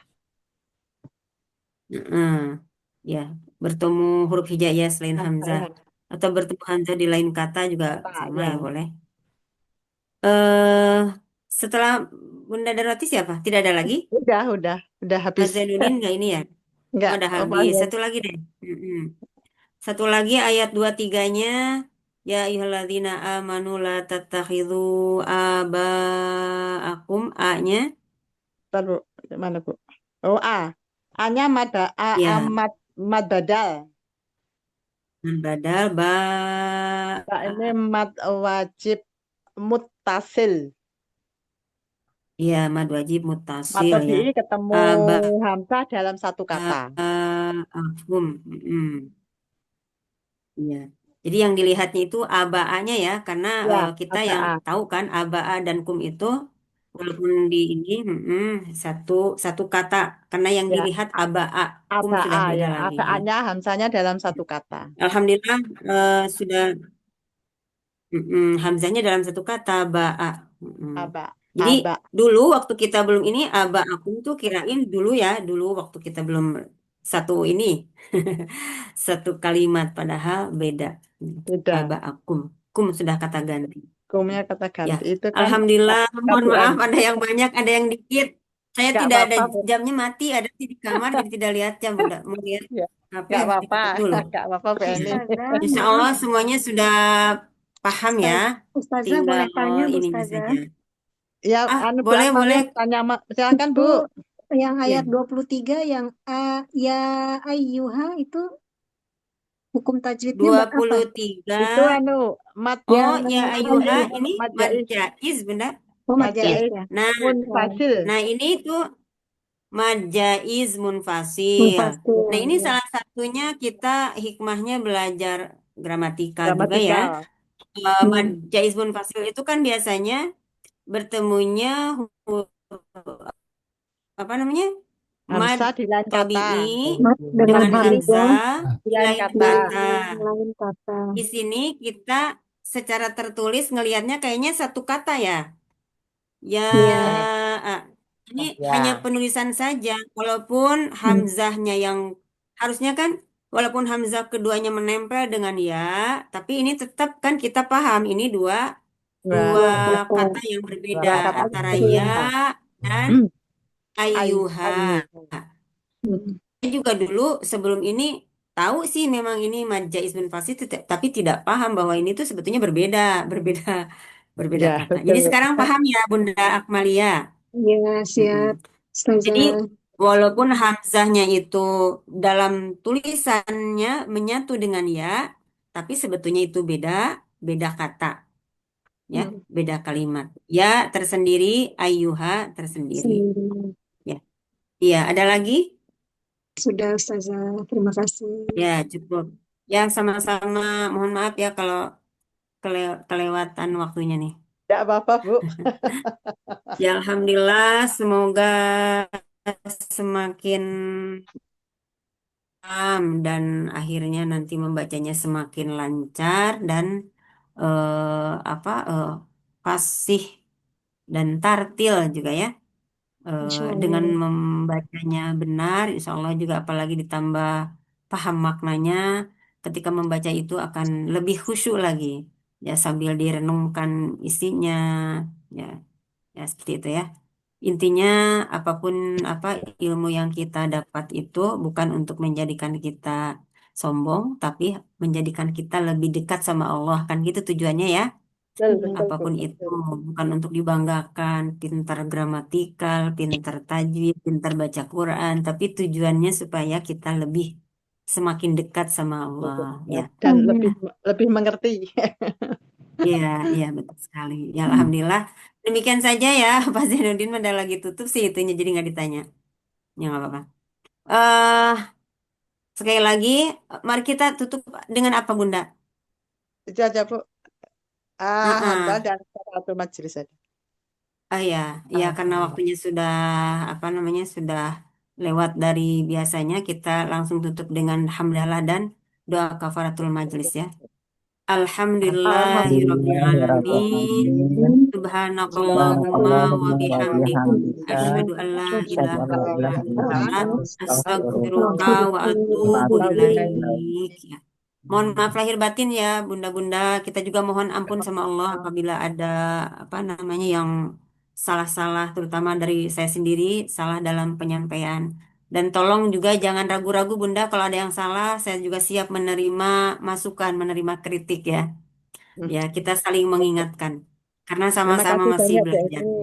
Heeh. Ya, bertemu huruf hijaiyah selain hamzah atau bertemu hamzah di lain kata juga sama ya boleh. Setelah Bunda Darwati siapa? Tidak ada lagi? Udah habis. Mas Zainuddin nggak ini ya? Enggak, Oh, udah apa habis. ya? Satu lagi deh. Satu lagi ayat 23-nya. Ya ayyuhalladzina amanu la tattakhidhu aba'akum. A-nya. Bentar, Bu. Mana, Bu? Oh, A. A-nya Ya, mad badal. man badal ba. Nah, ini mad wajib muttasil. Ya, mad wajib muttasil ya. Matobi ketemu Aba hamzah dalam satu kata. akum. Iya. Jadi yang dilihatnya itu aba'anya ya, karena Ya, kita ada yang A. tahu kan aba'a dan kum itu walaupun di ini satu satu kata, karena yang Ya, dilihat aba'a, kum ada sudah A beda ya. lagi Ada ya. A-nya hamzahnya dalam satu kata. Alhamdulillah sudah hamzahnya dalam satu kata ba'a. Aba, Jadi aba. dulu waktu kita belum ini aba'akum tuh kirain dulu ya, dulu waktu kita belum satu ini satu kalimat padahal beda. Beda. Aba'akum. Kum sudah kata ganti. Kumnya kata Ya, ganti. Itu kan Alhamdulillah. Mohon maaf, KBM. ada yang banyak, ada yang dikit. Saya Nggak tidak ada apa-apa, Bu. jamnya mati, ada di kamar, jadi tidak lihat jam. Udah mau lihat Ya, HP nggak apa-apa. ditutup dulu. Nggak apa-apa, Bu Ya. Eni. Ustazah, Insya maaf. Allah semuanya sudah paham ya. Ustazah Tinggal boleh tanya, Bu ininya Ustazah? saja. Ya, Bu Boleh, Akmal boleh. tanya, silakan Bu. Itu yang Ya. ayat 23 yang ya ayyuha itu hukum tajwidnya buat apa? 23. Itu mat Oh, Yang ya ayuha ayyuha. ini mad mad jaiz, jaiz, Bunda. Oh, mad mad jaiz jaiz ya. Nah, munfasil. nah ini tuh mad jaiz munfasil. Munfasil Nah, ini ya. salah satunya kita hikmahnya belajar gramatikal juga ya. Gramatikal. Mad jaiz munfasil itu kan biasanya bertemunya apa namanya? Mad Hamzah di lain kata. tobi'i Mat dengan dengan Hamzah hamzah hamzah di di lain lain kata. di kata. lain kata. Di sini kita secara tertulis ngelihatnya kayaknya satu kata ya. Ya, Iya. ah, ini Ya. hanya penulisan saja. Walaupun hamzahnya yang harusnya kan, walaupun hamzah keduanya menempel dengan ya, tapi ini tetap kan kita paham ini dua Dua dua Dua kata. kata yang berbeda dua kata antara ya berbeda. dan ayyuha. Ayu. Hmm. Saya juga dulu sebelum ini tahu sih memang ini mad jaiz bin fasid, tapi tidak paham bahwa ini tuh sebetulnya berbeda Ya, kata. Jadi betul. sekarang paham ya Bunda Akmalia. Iya, siap. Mm-mm. Jadi Ustazah. walaupun hamzahnya itu dalam tulisannya menyatu dengan ya, tapi sebetulnya itu beda kata, ya, Hmm. beda kalimat. Ya tersendiri, ayyuha tersendiri. Sendiri. Ya, iya. Ada lagi? Sudah, Ustazah. Terima kasih. Ya cukup. Ya sama-sama. Mohon maaf ya kalau kelewatan waktunya nih. Tidak apa-apa, Bu. Ya Alhamdulillah, semoga semakin paham dan akhirnya nanti membacanya semakin lancar dan fasih dan tartil juga ya. Insya Dengan Allah. membacanya benar, insya Allah juga apalagi ditambah paham maknanya, ketika membaca itu akan lebih khusyuk lagi. Ya sambil direnungkan isinya, ya, ya seperti itu ya. Intinya apapun apa ilmu yang kita dapat itu bukan untuk menjadikan kita sombong, tapi menjadikan kita lebih dekat sama Allah kan gitu tujuannya ya. Betul, Iya. betul, Bu. Apapun itu Betul. bukan untuk dibanggakan, pintar gramatikal, pintar tajwid, pintar baca Quran, tapi tujuannya supaya kita lebih semakin dekat sama Allah ya. Dan Amin. lebih mengerti. Iya, iya betul sekali. Ya Alhamdulillah. Demikian saja ya, Pak Zainuddin udah lagi tutup sih itunya jadi nggak ditanya. Ya nggak apa-apa. eh Sekali lagi, mari kita tutup dengan apa Bunda? Itu aja, Bu. Hamzah Heeh. dan satu majelis saja. Ya, ya karena waktunya sudah apa namanya sudah lewat dari biasanya, kita langsung tutup dengan hamdalah dan doa kafaratul majelis ya. Alhamdulillahirrabbilalamin. Alhamdulillahirrahmanirrahim. Subhanakallahumma wa Subhanakallahumma wa bihamdik. bihamdika. Asyhadu an la Asyhadu ilaha an la illa ilaha illa anta. anta Astaghfiruka astaghfiruka wa wa atubu atubu ilaik. ilaik. Ya. Mohon maaf lahir batin ya bunda-bunda. Kita juga mohon ampun sama Allah apabila ada apa namanya yang salah-salah, terutama dari saya sendiri, salah dalam penyampaian. Dan tolong juga jangan ragu-ragu Bunda kalau ada yang salah, saya juga siap menerima masukan, menerima kritik ya. Ya, kita saling mengingatkan. Karena Terima sama-sama kasih masih banyak ya belajar. ini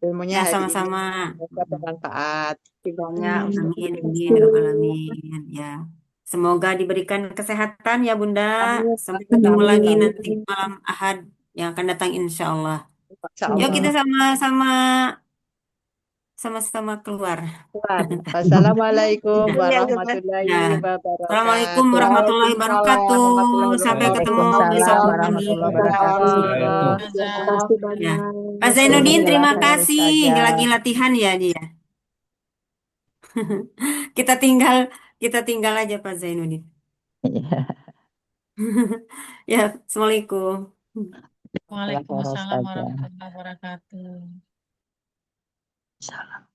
ilmunya Ya, hari ini. sama-sama. Semoga bermanfaat. Banyak. Amin. Amin, Terima amin, ya Rabbal kasih. alamin. Ya, semoga diberikan kesehatan ya Bunda. Amin. Sampai Amin. ketemu lagi Amin. nanti malam Ahad yang akan datang insya Allah. Insya Yuk Allah. kita sama-sama keluar. Tuhan. Wassalamualaikum Ya, warahmatullahi ya. Assalamualaikum wabarakatuh. warahmatullahi wabarakatuh. Warahmatullahi Sampai ketemu wabarakatuh. besok Waalaikumsalam pagi. warahmatullahi Waalaikumsalam. wabarakatuh. Terima Ustazah. kasih Ya. banyak. Pak Zainuddin, terima Silahkan kasih. saja. Lagi latihan ya dia. Kita tinggal kita tinggal aja Pak Zainuddin. Iya. Ya, Assalamualaikum. Waalaikumsalam Ustazah. warahmatullahi wabarakatuh. Salam.